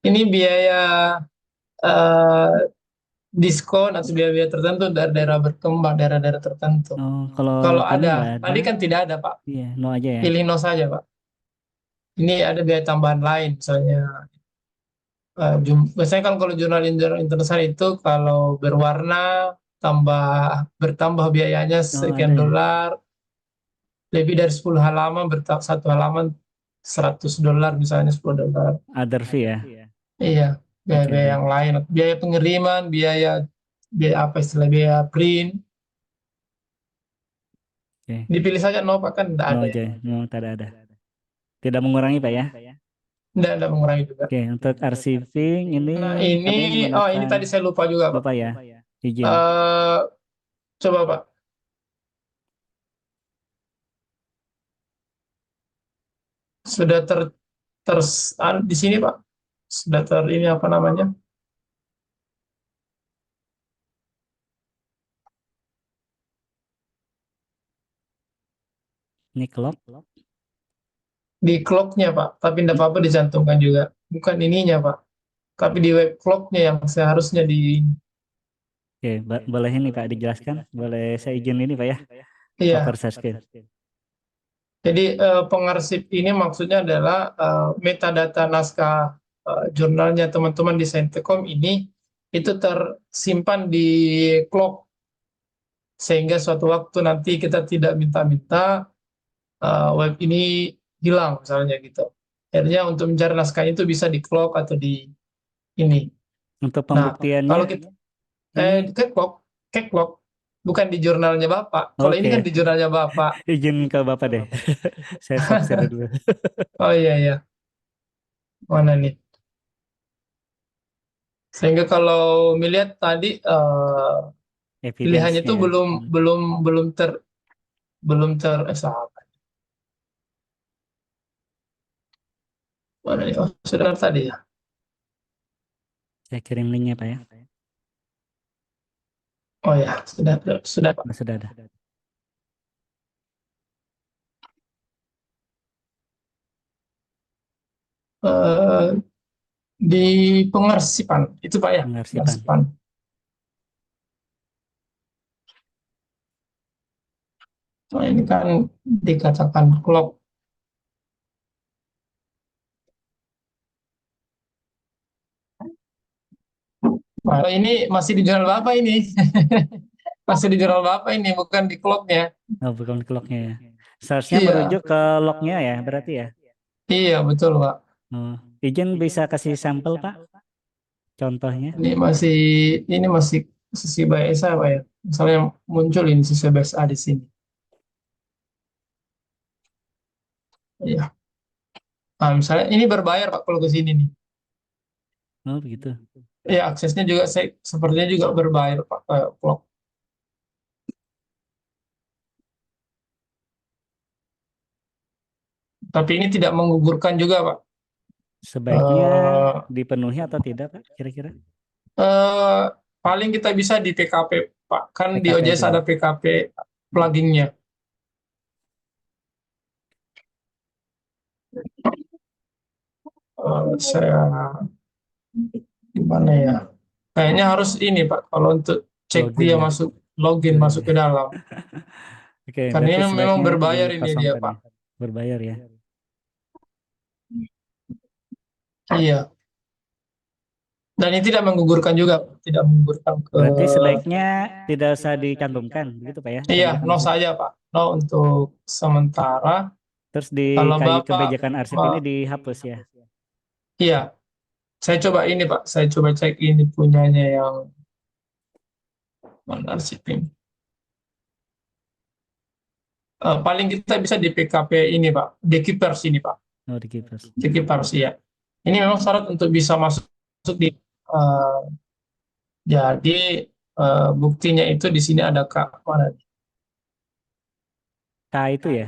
Ini biaya eh, diskon atau biaya-biaya tertentu dari daerah berkembang, daerah-daerah tertentu. Oh, kalau Kalau kami ada, nggak ada. tadi kan tidak ada, Pak. Iya, no aja ya. Pilih no saja, Pak. Ini ada biaya tambahan lain, misalnya biasanya kan kalau jurnal internasional itu kalau berwarna tambah bertambah biayanya Oh, sekian ada ya. dolar, lebih dari 10 halaman satu halaman $100 misalnya $10. Other fee ya. Iya, Oke, biaya-biaya baik. yang lain, biaya pengiriman, biaya biaya apa istilah biaya print. Oke. Dipilih saja no Pak, kan tidak No ada ya. aja, no tidak ada. Tidak mengurangi Pak ya. Tidak mengurangi juga. Oke, untuk archiving ini Nah kami ini menggunakan tadi saya lupa juga Pak. lupa ya, izin. Eh, coba Pak. Sudah di sini Pak. Sudah ini apa namanya? Ini clock. Di clocknya Pak. Tapi tidak apa-apa dicantumkan juga. Bukan ininya Pak. Tapi di web clocknya yang seharusnya di. Oke, boleh ini Pak dijelaskan? Boleh saya izin ini Pak ya? Iya. Cover share screen. Jadi pengarsip ini maksudnya adalah metadata naskah jurnalnya teman-teman di Saintekom ini itu tersimpan di clock, sehingga suatu waktu nanti kita tidak minta-minta web ini hilang misalnya gitu. Akhirnya untuk mencari naskahnya itu bisa di clock atau di ini. Untuk Nah, pembuktiannya kalau kita ini ke clock bukan di jurnalnya Bapak. Kalau ini oke, kan di jurnalnya Bapak. izin ke Bapak deh. Saya stop share dulu. Oh iya iya. Mana nih? Sehingga kalau melihat tadi pilihannya itu Evidence-nya. belum ter salah. Mana nih? Oh, sudah tadi ya. Saya kirim linknya Pak ya. Oh ya, sudah Pak. Nah, sudah ada. Eh, di pengarsipan itu Pak ya, Pengarsipan. pengarsipan. Nah, ini kan dikatakan clock. Nah, ini masih di jurnal Bapak ini. Masih di jurnal Bapak ini, bukan di clocknya. Oh, bukan clock-nya ya. Seharusnya Iya, merujuk ke log-nya ya, berarti ya. iya betul Pak. Oh, izin bisa kasih sampel Pak, contohnya. Ini masih sisi bias saya Pak ya. Misalnya muncul ini sisi bias A di sini. Iya. Nah, misalnya ini berbayar Pak kalau ke sini nih. Oh, begitu. Ya, aksesnya juga sepertinya juga berbayar Pak, clock. Tapi ini tidak menggugurkan juga Pak. Sebaiknya Eh, dipenuhi atau tidak Pak, kira-kira? eh, paling kita bisa di PKP Pak. Kan di PKP OJS aja. ada PKP pluginnya. Saya gimana ya? Kayaknya harus ini Pak. Kalau untuk cek Login dia ya. masuk login Oke. masuk ke dalam. Oke, Karena berarti ini memang sebaiknya berbayar ini dia dikosongkan Pak. ya. Berbayar ya. Iya. Dan ini tidak menggugurkan juga, Pak. Tidak menggugurkan ke. Berarti sebaiknya tidak usah dicantumkan, begitu Pak ya? Iya, kebijakan no arsip. saja Pak. No untuk sementara. Terus di Kalau Bapak, kebijakan arsip ini dihapus ya. iya, saya coba ini Pak. Saya coba cek ini punyanya yang mana arsip ini. Paling kita bisa di PKP ini Pak, Dekeepers ini Pak. Oh, di Kipers. Dekeepers ya. Ini memang syarat untuk bisa masuk di. eh, jadi buktinya itu di sini ada Kak mana? itu ya.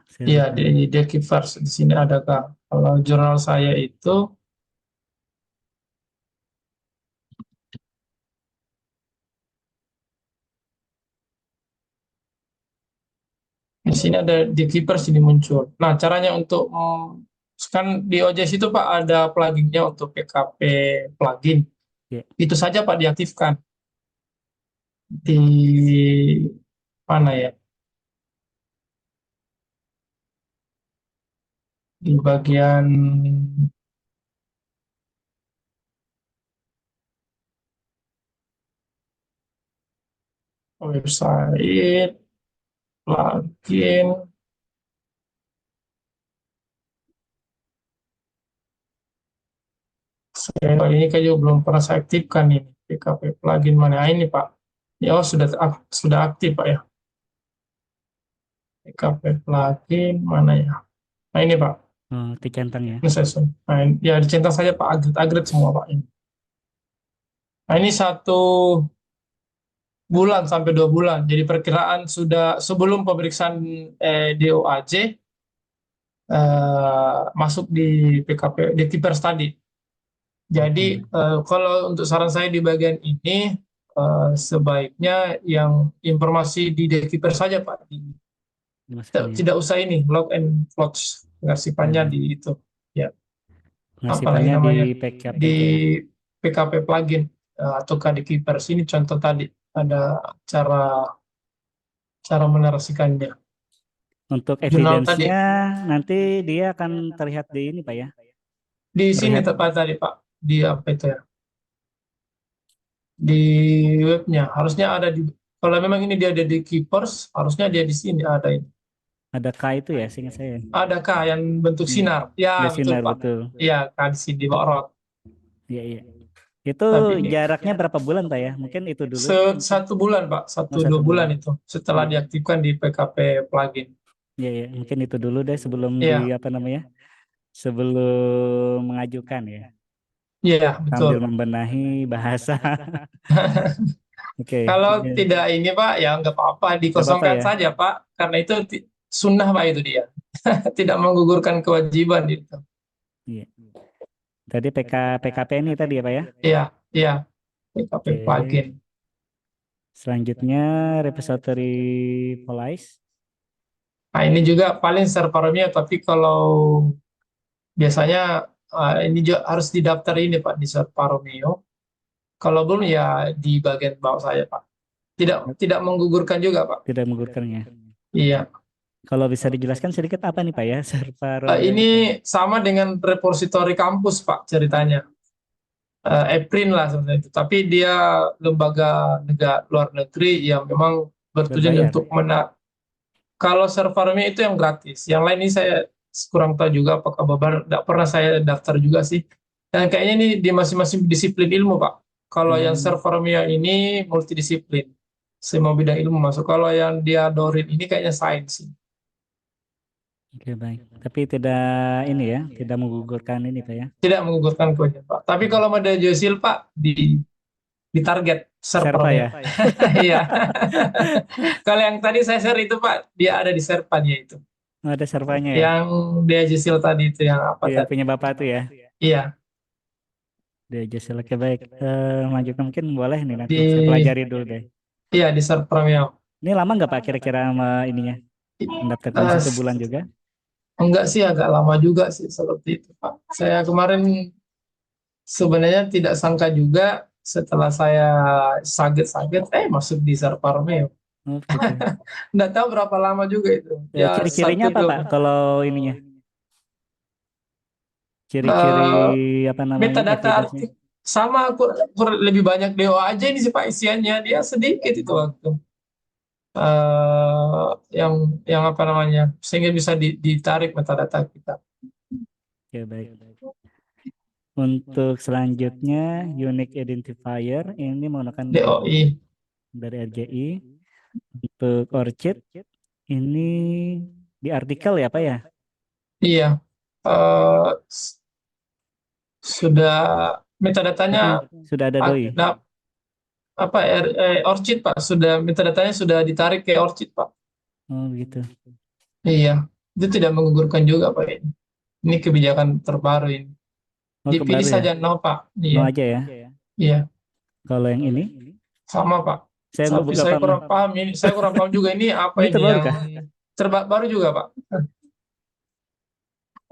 Saya Iya, lupa. di Dekiverse di sini ada Kak. Kalau jurnal saya itu di sini ada Dekiverse ini muncul. Nah, caranya untuk kan di OJS itu Pak ada pluginnya untuk PKP plugin. Ya. Itu saja Pak diaktifkan di mana ya? Di bagian website, plugin. Ini kan juga belum pernah saya aktifkan ini PKP plugin mana. Nah, ini Pak. Ya, sudah aktif Pak ya. PKP plugin mana ya? Nah, ini Pak. Oh, dicentang ya. Ini saya nah, ya dicentang saja Pak, agret semua Pak ini. Nah, ini 1 bulan sampai 2 bulan. Jadi perkiraan sudah sebelum pemeriksaan DOAJ masuk di PKP di Kipers tadi. Jadi kalau untuk saran saya di bagian ini sebaiknya yang informasi di Dekiper saja Pak. Dimasukkan ya. Tidak usah ini log and floats pengasipannya di itu. Ya, apalagi Pengasipannya di namanya PKP di itu ya. PKP plugin ataukah di Keepers ini contoh tadi ada cara menarasikannya. Untuk Jurnal tadi evidence-nya nanti dia akan terlihat di ini Pak ya. di sini Terlihat tepat tadi Pak di apa itu ya? Di webnya harusnya ada di kalau memang ini dia ada di Keepers harusnya dia di sini ada ini. ada K itu ya, seingat saya. Adakah yang bentuk sinar? Ya, Ada betul sinar Pak. betul. Iya, kan di sini Pak Rod. Iya iya. Itu Tapi ini jaraknya berapa bulan Pak ya? Mungkin itu dulu. 1 bulan Pak, Oh, 1-2 1 bulan bulan. itu setelah Iya. diaktifkan di PKP plugin. Iya iya. Mungkin itu dulu deh sebelum Iya. di apa namanya? Sebelum mengajukan ya. Iya, betul. Sambil membenahi bahasa. Oke. Kalau Iya. tidak ini Pak, ya nggak apa-apa, dikosongkan ya. saja Pak, karena itu sunnah Pak itu dia. Tidak menggugurkan kewajiban itu. Iya. Tadi PKP ini tadi ya Pak ya? Iya, iya, PKP Oke. plugin. Selanjutnya repository Police. Nah, ini juga paling servernya, tapi kalau biasanya ini juga harus didaftar ini Pak di Serpa Romeo. Kalau belum ya di bagian bawah saya Pak. Tidak menggugurkan juga Pak. Tidak menggugurkannya. Iya. Kalau bisa dijelaskan sedikit apa nih Pak ya? Serpa Romeo Ini sama dengan repositori kampus Pak ceritanya. EPRIN lah seperti itu. Tapi dia lembaga negara luar negeri yang memang bertujuan berbayar. untuk kalau servernya itu yang gratis. Yang lain ini saya kurang tahu juga apakah tidak pernah saya daftar juga sih. Dan kayaknya ini di masing-masing disiplin ilmu Pak. Kalau yang servernya ini multidisiplin. Semua bidang ilmu masuk. Kalau yang dia Dorin ini kayaknya sains sih. Oke baik. Tapi tidak ini ya, tidak menggugurkan ini Pak ya. Tidak menggugurkan kewajiban Pak. Tapi kalau Mada Josil Pak di target Serpa servernya. ya. Iya. Kalau yang tadi saya share itu Pak, dia ada di Serpa dia itu. Oh, ada servanya ya. Yang dia Josil tadi itu yang apa Iya, tadi? punya Bapak tuh ya. Iya. Dia just oke baik. Lanjutkan mungkin boleh nih nanti Di- saya pelajari dulu deh. Iya di Serpramio. Ini lama nggak Pak kira-kira sama ininya? Mendaftarkan Eh, 1 bulan juga? Enggak sih, agak lama juga sih seperti itu Pak. Saya kemarin sebenarnya tidak sangka juga setelah saya saget-saget, masuk di Serparmeo. Oh, gitu. Nggak tahu berapa lama juga itu. Ya, Ciri-cirinya apa 1-2 Pak kalau ininya? Ciri-ciri apa namanya? metadata evidence-nya? sama lebih banyak DO aja ini sih Pak isiannya. Dia sedikit itu waktu. Yang apa namanya? Sehingga bisa ditarik metadata kita. Oke baik. Untuk selanjutnya unique identifier ini menggunakan DOI. dari RGI. Untuk ORCID ini di artikel ya Pak ya? Iya. Sudah metadatanya Sudah ada doi. ORCID Pak, sudah metadatanya sudah ditarik ke ORCID Pak. Oh gitu. Iya, itu tidak menggugurkan juga Pak ini. Ini kebijakan terbaru ini. Oh, Dipilih kebaru ya? saja no Pak. No Iya, aja ya. iya, Kalau yang ini, sama Pak. saya Tapi nggak saya paham. kurang paham ini. Saya kurang paham juga ini apa Ini ini terbaru yang kah? terbaru juga Pak.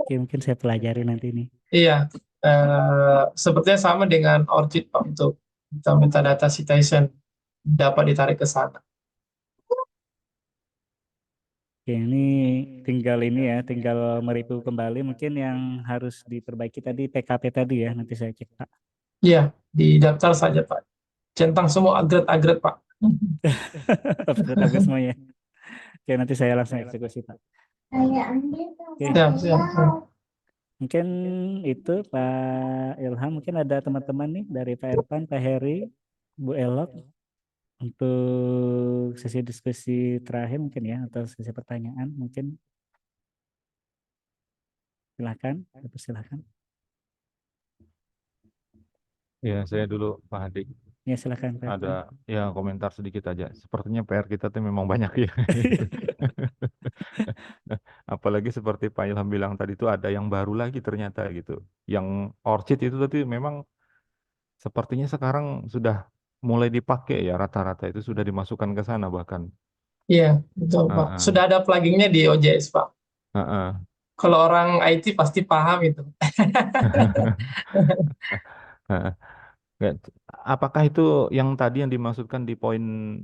Oke, mungkin saya pelajari nanti ini. Iya, sepertinya sama dengan ORCID Pak untuk kita minta data citation dapat ditarik ke sana. Oke, ini tinggal ini ya, tinggal mereview kembali. Mungkin yang harus diperbaiki tadi PKP tadi ya, nanti saya cek Pak. Iya, didaftar saja Pak. Centang semua agret-agret Pak. Upgrade semuanya. Oke, nanti saya langsung eksekusi Pak. Oke, Siap, siap, siap. mungkin itu Pak Ilham. Mungkin ada teman-teman nih dari Pak Irfan, Pak Heri, Bu Elok untuk sesi diskusi terakhir mungkin ya, atau sesi pertanyaan mungkin. Silakan, silakan. Ya, saya dulu Pak Hadik. Ya, silakan Pak Irfan. Ada ya komentar sedikit aja. Sepertinya PR kita tuh memang banyak ya. Apalagi seperti Pak Ilham bilang tadi itu ada yang baru lagi ternyata gitu. Yang ORCID itu tadi memang sepertinya sekarang sudah mulai dipakai ya rata-rata itu sudah dimasukkan ke sana bahkan. Iya, betul Pak. Heeh, Sudah ada pluginnya di OJS Pak. heeh. Kalau orang IT pasti paham itu. Heeh. Nggak, apakah itu yang tadi yang dimaksudkan di poin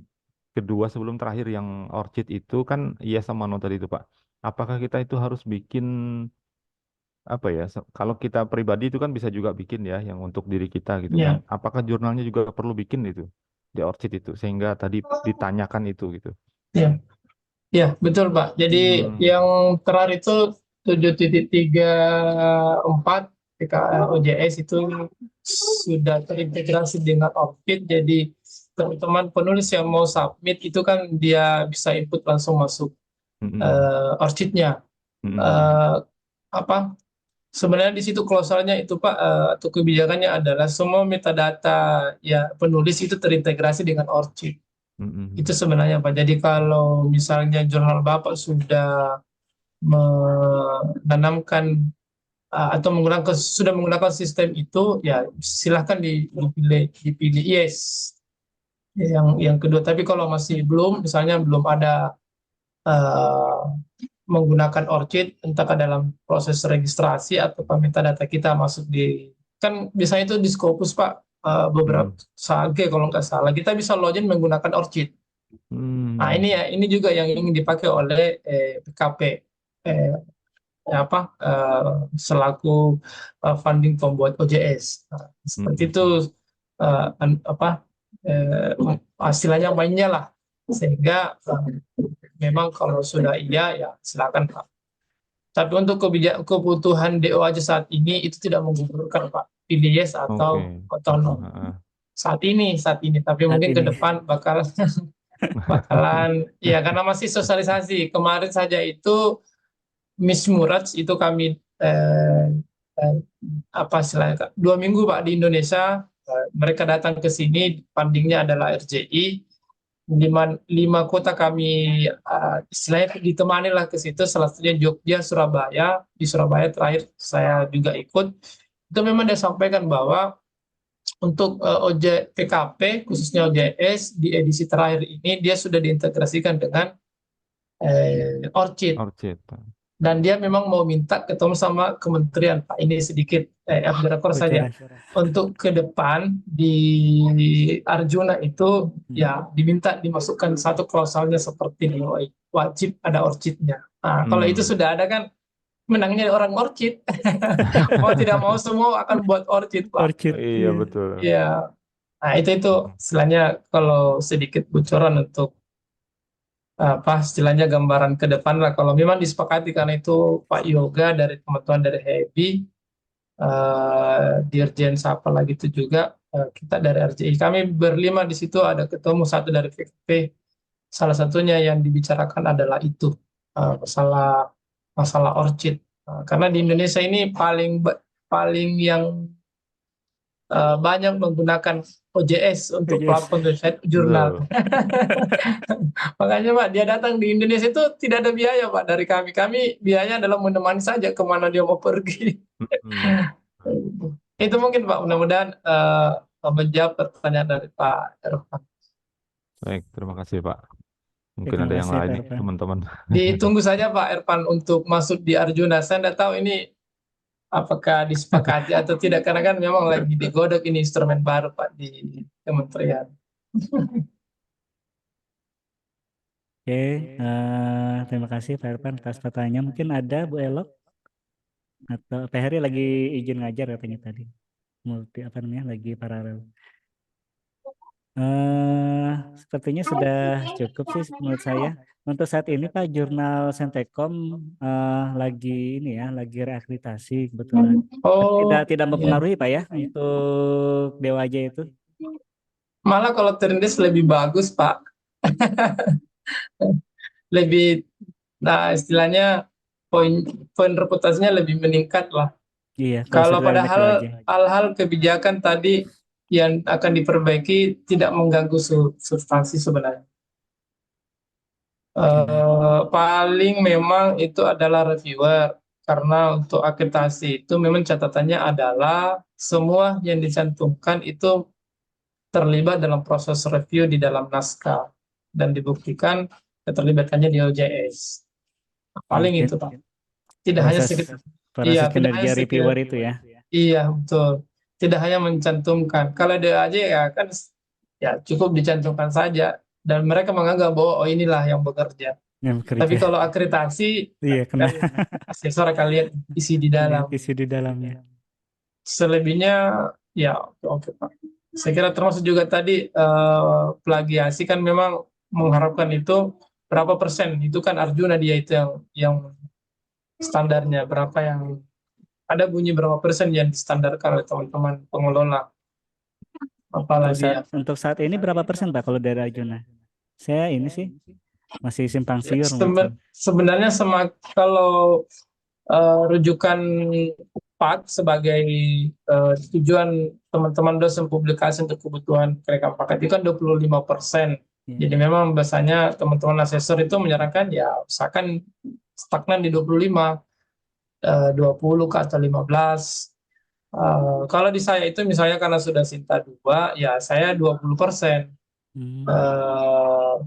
kedua sebelum terakhir yang ORCID itu kan iya sama no tadi itu Pak. Apakah kita itu harus bikin apa ya? Kalau kita pribadi itu kan bisa juga bikin ya yang untuk diri kita gitu kan. Ya, Apakah jurnalnya juga perlu bikin itu di ORCID itu sehingga tadi ditanyakan itu gitu. ya, ya, betul Pak. Jadi Hmm, yang terakhir itu 7.34 OJS itu sudah terintegrasi dengan ORCID. Jadi teman-teman penulis yang mau submit itu kan dia bisa input langsung masuk mm-mm, ORCID-nya. mm-mm, Eh, apa Sebenarnya di situ klausalnya itu Pak, atau kebijakannya adalah semua metadata ya penulis itu terintegrasi dengan ORCID. Itu mm-mm, sebenarnya Pak. Jadi kalau misalnya jurnal Bapak sudah menanamkan atau sudah menggunakan sistem itu, ya silahkan dipilih yes. Yang kedua, tapi kalau masih belum, misalnya belum ada eh, menggunakan ORCID, entah dalam proses registrasi atau metadata kita masuk kan biasanya itu di Scopus Pak, beberapa mm-mm, SAGE kalau nggak salah, kita bisa login menggunakan ORCID. Nah mm, ini juga yang ingin dipakai oleh PKP, eh, selaku funding pembuat OJS. Nah, seperti itu, mm-mm, istilahnya mainnya lah, sehingga memang kalau sudah iya ya silakan Pak. Tapi untuk kebutuhan DO aja saat ini itu tidak menggugurkan Pak. Pilih yes Oke. atau no. Heeh. Saat ini. Tapi Saat mungkin ke ini. depan bakalan ya karena masih sosialisasi. Kemarin saja itu Miss Murad itu kami eh, apa istilahnya Kak, 2 minggu Pak di Indonesia. Mereka datang ke sini, fundingnya adalah RJI. Lima kota kami istilahnya ditemani lah ke situ, salah satunya Jogja, Surabaya. Di Surabaya terakhir saya juga ikut. Itu memang dia sampaikan bahwa untuk PKP khususnya OJS di edisi terakhir ini dia sudah diintegrasikan dengan ORCID, ORCID, Pak. dan dia memang mau minta ketemu sama kementerian Pak. Ini sedikit rekor saja. Bocoran. Untuk ke depan di Arjuna itu ya diminta dimasukkan satu klausalnya seperti ini, wajib ada ORCID-nya. Nah, kalau itu sudah ada kan menangnya orang ORCID. Mau tidak mau semua akan buat ORCID Pak. Orchid. Iya betul. Ya, nah itu istilahnya kalau sedikit bocoran untuk istilahnya gambaran ke depan lah. Kalau memang disepakati karena itu Pak Yoga dari teman-teman dari HEBI, Dirjen siapa lagi itu juga, kita dari RJI. Kami berlima di situ, ada ketemu satu dari VKP. Salah satunya yang dibicarakan adalah itu masalah ORCID. Karena di Indonesia ini paling yang banyak menggunakan OJS untuk OJS. platform website jurnal. Betul. Makanya Pak, dia datang di Indonesia itu tidak ada biaya Pak dari kami. Kami biaya adalah menemani saja kemana dia mau pergi. Itu mungkin Pak, mudah-mudahan menjawab pertanyaan dari Pak Ervan. Baik, terima kasih Pak. Oke, Mungkin terima ada yang kasih Pak lain nih Irfan. teman-teman. Ditunggu saja Pak Ervan untuk masuk di Arjuna. Saya tidak tahu ini apakah disepakati atau tidak, karena kan memang lagi digodok ini instrumen baru Pak di kementerian. Oke, terima kasih Pak Irfan atas pertanyaan. Mungkin ada Bu Elok atau Pak Heri lagi izin ngajar katanya tadi. Multi apa namanya? Lagi paralel. Sepertinya sudah cukup sih menurut saya. Untuk saat ini Pak, jurnal Sentekom lagi ini ya, lagi reakreditasi kebetulan. Oh, Tidak ya. mempengaruhi Pak ya untuk DOAJ itu. Malah kalau terindis lebih bagus Pak. Lebih, nah istilahnya poin reputasinya lebih meningkat lah. Iya, Kalau sudah ada padahal DOAJ. hal-hal kebijakan tadi yang akan diperbaiki tidak mengganggu substansi sebenarnya. Paling memang itu adalah reviewer, karena untuk akreditasi itu memang catatannya adalah semua yang dicantumkan itu terlibat dalam proses review di dalam naskah dan dibuktikan keterlibatannya di OJS. Paling Mungkin itu Pak. Tidak hanya sekedar, iya, proses tidak hanya kinerja sekedar, reviewer itu ya. iya betul. Tidak hanya mencantumkan. Kalau dia aja ya kan ya cukup dicantumkan saja dan mereka menganggap bahwa oh inilah yang bekerja. Yang Tapi bekerja. kalau akreditasi Iya, kena kan asesor akan lihat isi di dalam. isi di dalamnya. Selebihnya ya oke Pak. Saya kira termasuk juga tadi plagiasi kan memang mengharapkan itu berapa persen, itu kan Arjuna dia itu yang standarnya berapa, yang ada bunyi berapa persen yang distandarkan oleh teman-teman pengelola. Apalagi ya. Untuk saat ini berapa persen Pak kalau dari Arjuna? Saya ini sih masih simpang siur mungkin. Sebenarnya kalau rujukan UPAD sebagai tujuan teman-teman dosen publikasi untuk kebutuhan kerekam paket itu kan 25%. Jadi memang biasanya teman-teman asesor itu menyarankan ya usahakan stagnan di 25, 20 ke atau 15. Kalau di saya itu misalnya karena sudah Sinta 2, ya saya 20%.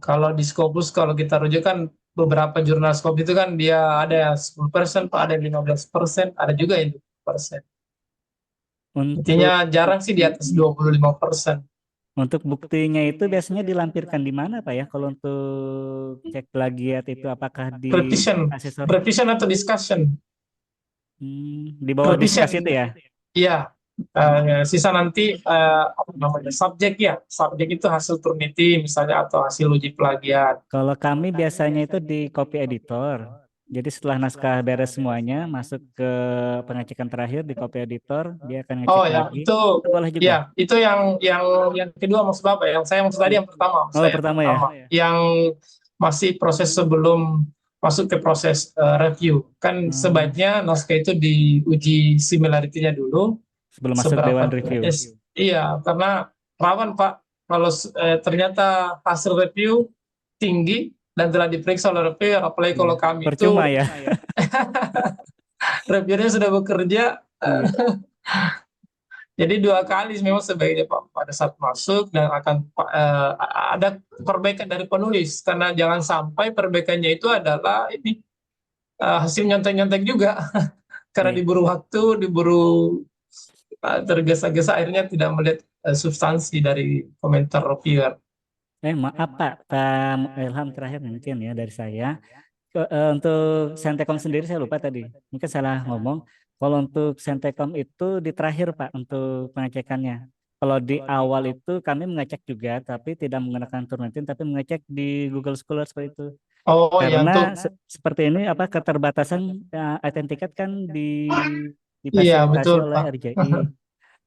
Kalau di Scopus kalau kita rujuk kan beberapa jurnal Scopus itu kan dia ada yang 10%, Pak, ada yang 15%, ada juga yang 20%. Intinya jarang sih di atas 25%. Untuk buktinya itu biasanya dilampirkan di mana Pak ya? Kalau untuk cek plagiat itu apakah di asesor? Revision atau discussion? Di bawah Revision. diskusi itu ya? Iya. Sisa nanti apa namanya, subjek ya. Subjek itu hasil Turnitin misalnya atau hasil uji plagiat. Kalau kami biasanya itu di copy editor. Jadi setelah naskah beres semuanya, masuk ke pengecekan terakhir di copy editor, dia akan ngecek ya, lagi. itu boleh juga. Ya, itu yang kedua maksud Bapak. Yang saya maksud tadi yang pertama. Pertama ya. Yang masih proses sebelum masuk ke proses review. Kan sebaiknya naskah itu diuji similarity-nya dulu sebelum masuk dewan review. Iya, karena rawan Pak kalau ternyata hasil review tinggi dan telah diperiksa oleh reviewer, apalagi kalau kami percuma itu ya. reviewernya sudah bekerja. Jadi 2 kali memang sebaiknya Pak pada saat masuk, dan akan ada perbaikan dari penulis, karena jangan sampai perbaikannya itu adalah ini hasil nyontek-nyontek juga. Karena diburu waktu, diburu tergesa-gesa, akhirnya tidak melihat substansi dari komentar reviewer. Maaf Pak Ilham, terakhir mungkin ya dari saya. Untuk Sentekom sendiri saya lupa tadi, mungkin salah ngomong. Kalau untuk Sentekom itu di terakhir Pak untuk pengecekannya. Kalau di awal itu kami mengecek juga, tapi tidak menggunakan Turnitin, tapi mengecek di Google Scholar seperti itu. Karena seperti ini keterbatasan autentikat kan difasilitasi oleh RJI.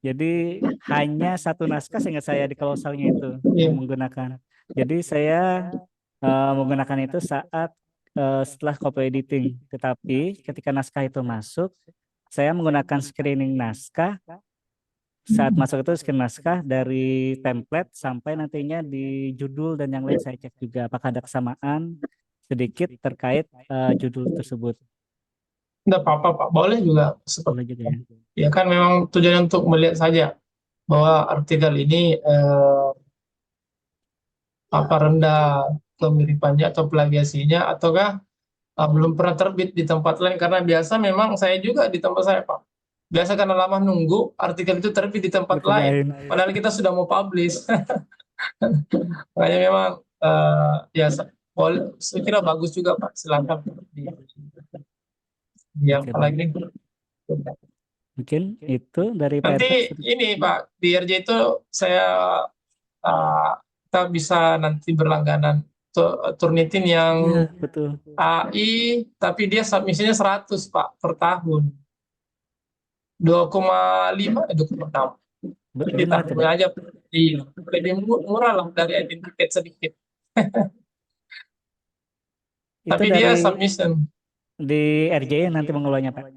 Jadi hanya satu naskah seingat saya di klausalnya itu yang menggunakan. Jadi saya menggunakan itu saat setelah copy editing. Tetapi ketika naskah itu masuk, saya menggunakan screening naskah saat masuk itu scan naskah dari template sampai nantinya di judul dan yang lain saya cek juga apakah ada kesamaan sedikit terkait judul tersebut. Tidak apa-apa Pak, boleh juga seperti Boleh juga ya. ya kan memang tujuannya untuk melihat saja bahwa artikel ini apa rendah kemiripannya atau plagiasinya ataukah belum pernah terbit di tempat lain karena biasa memang saya juga di tempat saya Pak. Biasa karena lama nunggu artikel itu terbit di tempat lain padahal kita sudah mau publish. Makanya memang ya boleh, saya kira bagus juga Pak, silakan yang Oke, apalagi mungkin itu dari Pak nanti Erpan. ini Pak di RJ itu saya kita bisa nanti berlangganan Turnitin yang Iya, betul. AI tapi dia submisinya 100 Pak per tahun 2,5 2,6 Lebih murah kita tidak? aja iya lebih murah lah dari identitas sedikit Itu tapi dari dia submission di RJ nanti mengelolanya Pak.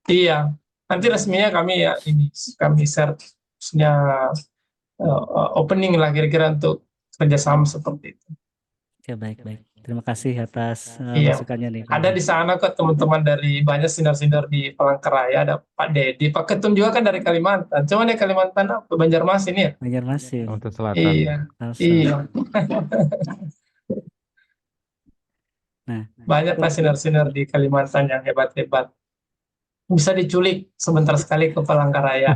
iya nanti resminya kami ya ini kami share-nya opening lah kira-kira untuk kerjasama seperti itu. Oke, baik. Terima kasih atas Iya. masukannya nih Pak. Ada di sana kok teman-teman dari banyak senior-senior di Palangkaraya, ada Pak Dedi, Pak Ketum juga kan dari Kalimantan. Cuman ya Kalimantan apa Banjarmasin ya? Banjarmasin. Kalimantan Selatan. Iya, Kalsel. iya. Nah, Banyak lah senior-senior di Kalimantan yang hebat-hebat. Bisa diculik sebentar sekali ke Palangkaraya.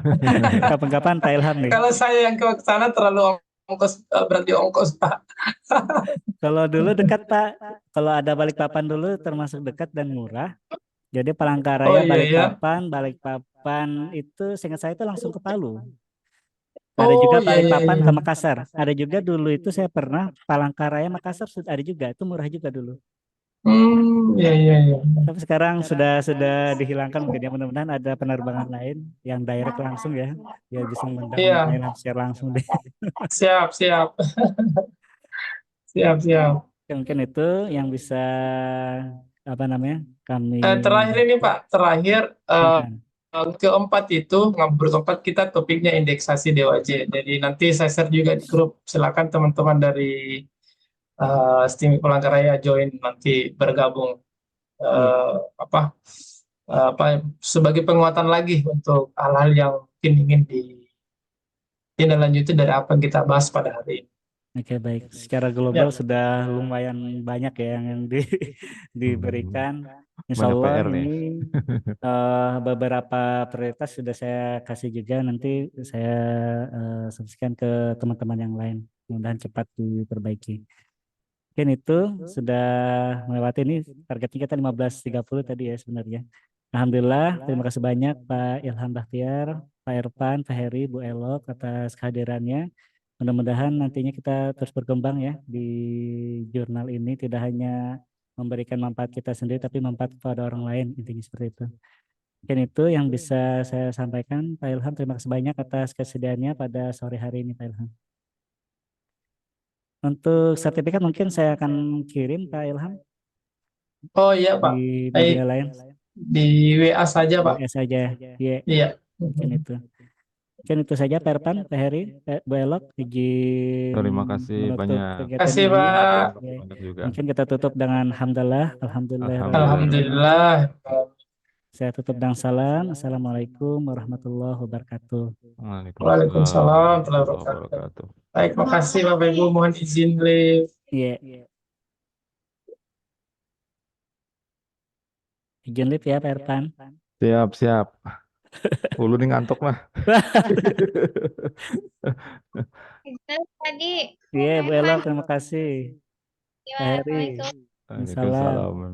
kapan-kapan Pak Ilham nih. Kalau saya yang ke sana terlalu ongkos, berarti ongkos Pak. Kalau dulu dekat Pak, kalau ada Balikpapan dulu termasuk dekat dan murah. Jadi Palangkaraya, Oh iya ya. Balikpapan itu seingat saya itu langsung ke Palu. Ada Oh juga iya iya Balikpapan iya. ke Makassar. Ada juga dulu itu saya pernah Palangkaraya Makassar ada juga. Itu murah juga dulu. Iya iya iya. Tapi sekarang sudah dihilangkan mungkin ya, mudah-mudahan ada penerbangan lain yang direct langsung ya. Ya bisa mengundang Iya. Pak Ilham secara langsung deh. Siap, siap. Siap, siap. Mungkin itu yang bisa apa namanya kami Terakhir ini Pak, terakhir sampaikan. keempat itu ngobrol keempat kita topiknya indeksasi DOAJ. Jadi nanti saya share juga di grup. Silakan teman-teman dari STIMI Palangkaraya join nanti bergabung apa sebagai penguatan lagi untuk hal-hal yang mungkin ingin ditindaklanjuti dari apa yang kita bahas pada hari ini. Oke, baik. Secara global sudah lumayan banyak ya yang diberikan. Insya Banyak Allah PR nih. ini beberapa prioritas sudah saya kasih juga. Nanti saya subscribe ke teman-teman yang lain. Mudah-mudahan cepat diperbaiki. Mungkin itu sudah melewati ini targetnya kita 15.30 tadi ya sebenarnya. Alhamdulillah, terima kasih banyak Pak Ilham Bahtiar, Pak Erpan, Pak Heri, Bu Elok atas kehadirannya. Mudah-mudahan nantinya kita terus berkembang ya di jurnal ini, tidak hanya memberikan manfaat kita sendiri tapi manfaat kepada orang lain, intinya seperti itu. Mungkin itu yang bisa saya sampaikan Pak Ilham. Terima kasih banyak atas kesediaannya pada sore hari ini Pak Ilham. Untuk sertifikat mungkin saya akan kirim Pak Ilham Oh iya Pak, di baik. media lain. Di WA saja Pak. WA saja. Iya. Iya. Mungkin itu. Mungkin itu saja Pak Erpan, Pak Heri, Bu Elok, izin Terima kasih menutup banyak. kegiatan Terima kasih ini. Pak. Ya. Banyak juga. Mungkin kita tutup dengan alhamdulillah. Alhamdulillah. Saya tutup dengan salam. Assalamualaikum warahmatullahi wabarakatuh. Waalaikumsalam warahmatullahi wabarakatuh. Baik, makasih Bapak Ibu. Mohon izin live. Iya. Izin live ya Pak Erpan. Siap. Ulu nih ngantuk mah. Tadi. Iya Bu Elok, terima kasih. Pak Heri. Waalaikumsalam. Waalaikumsalam.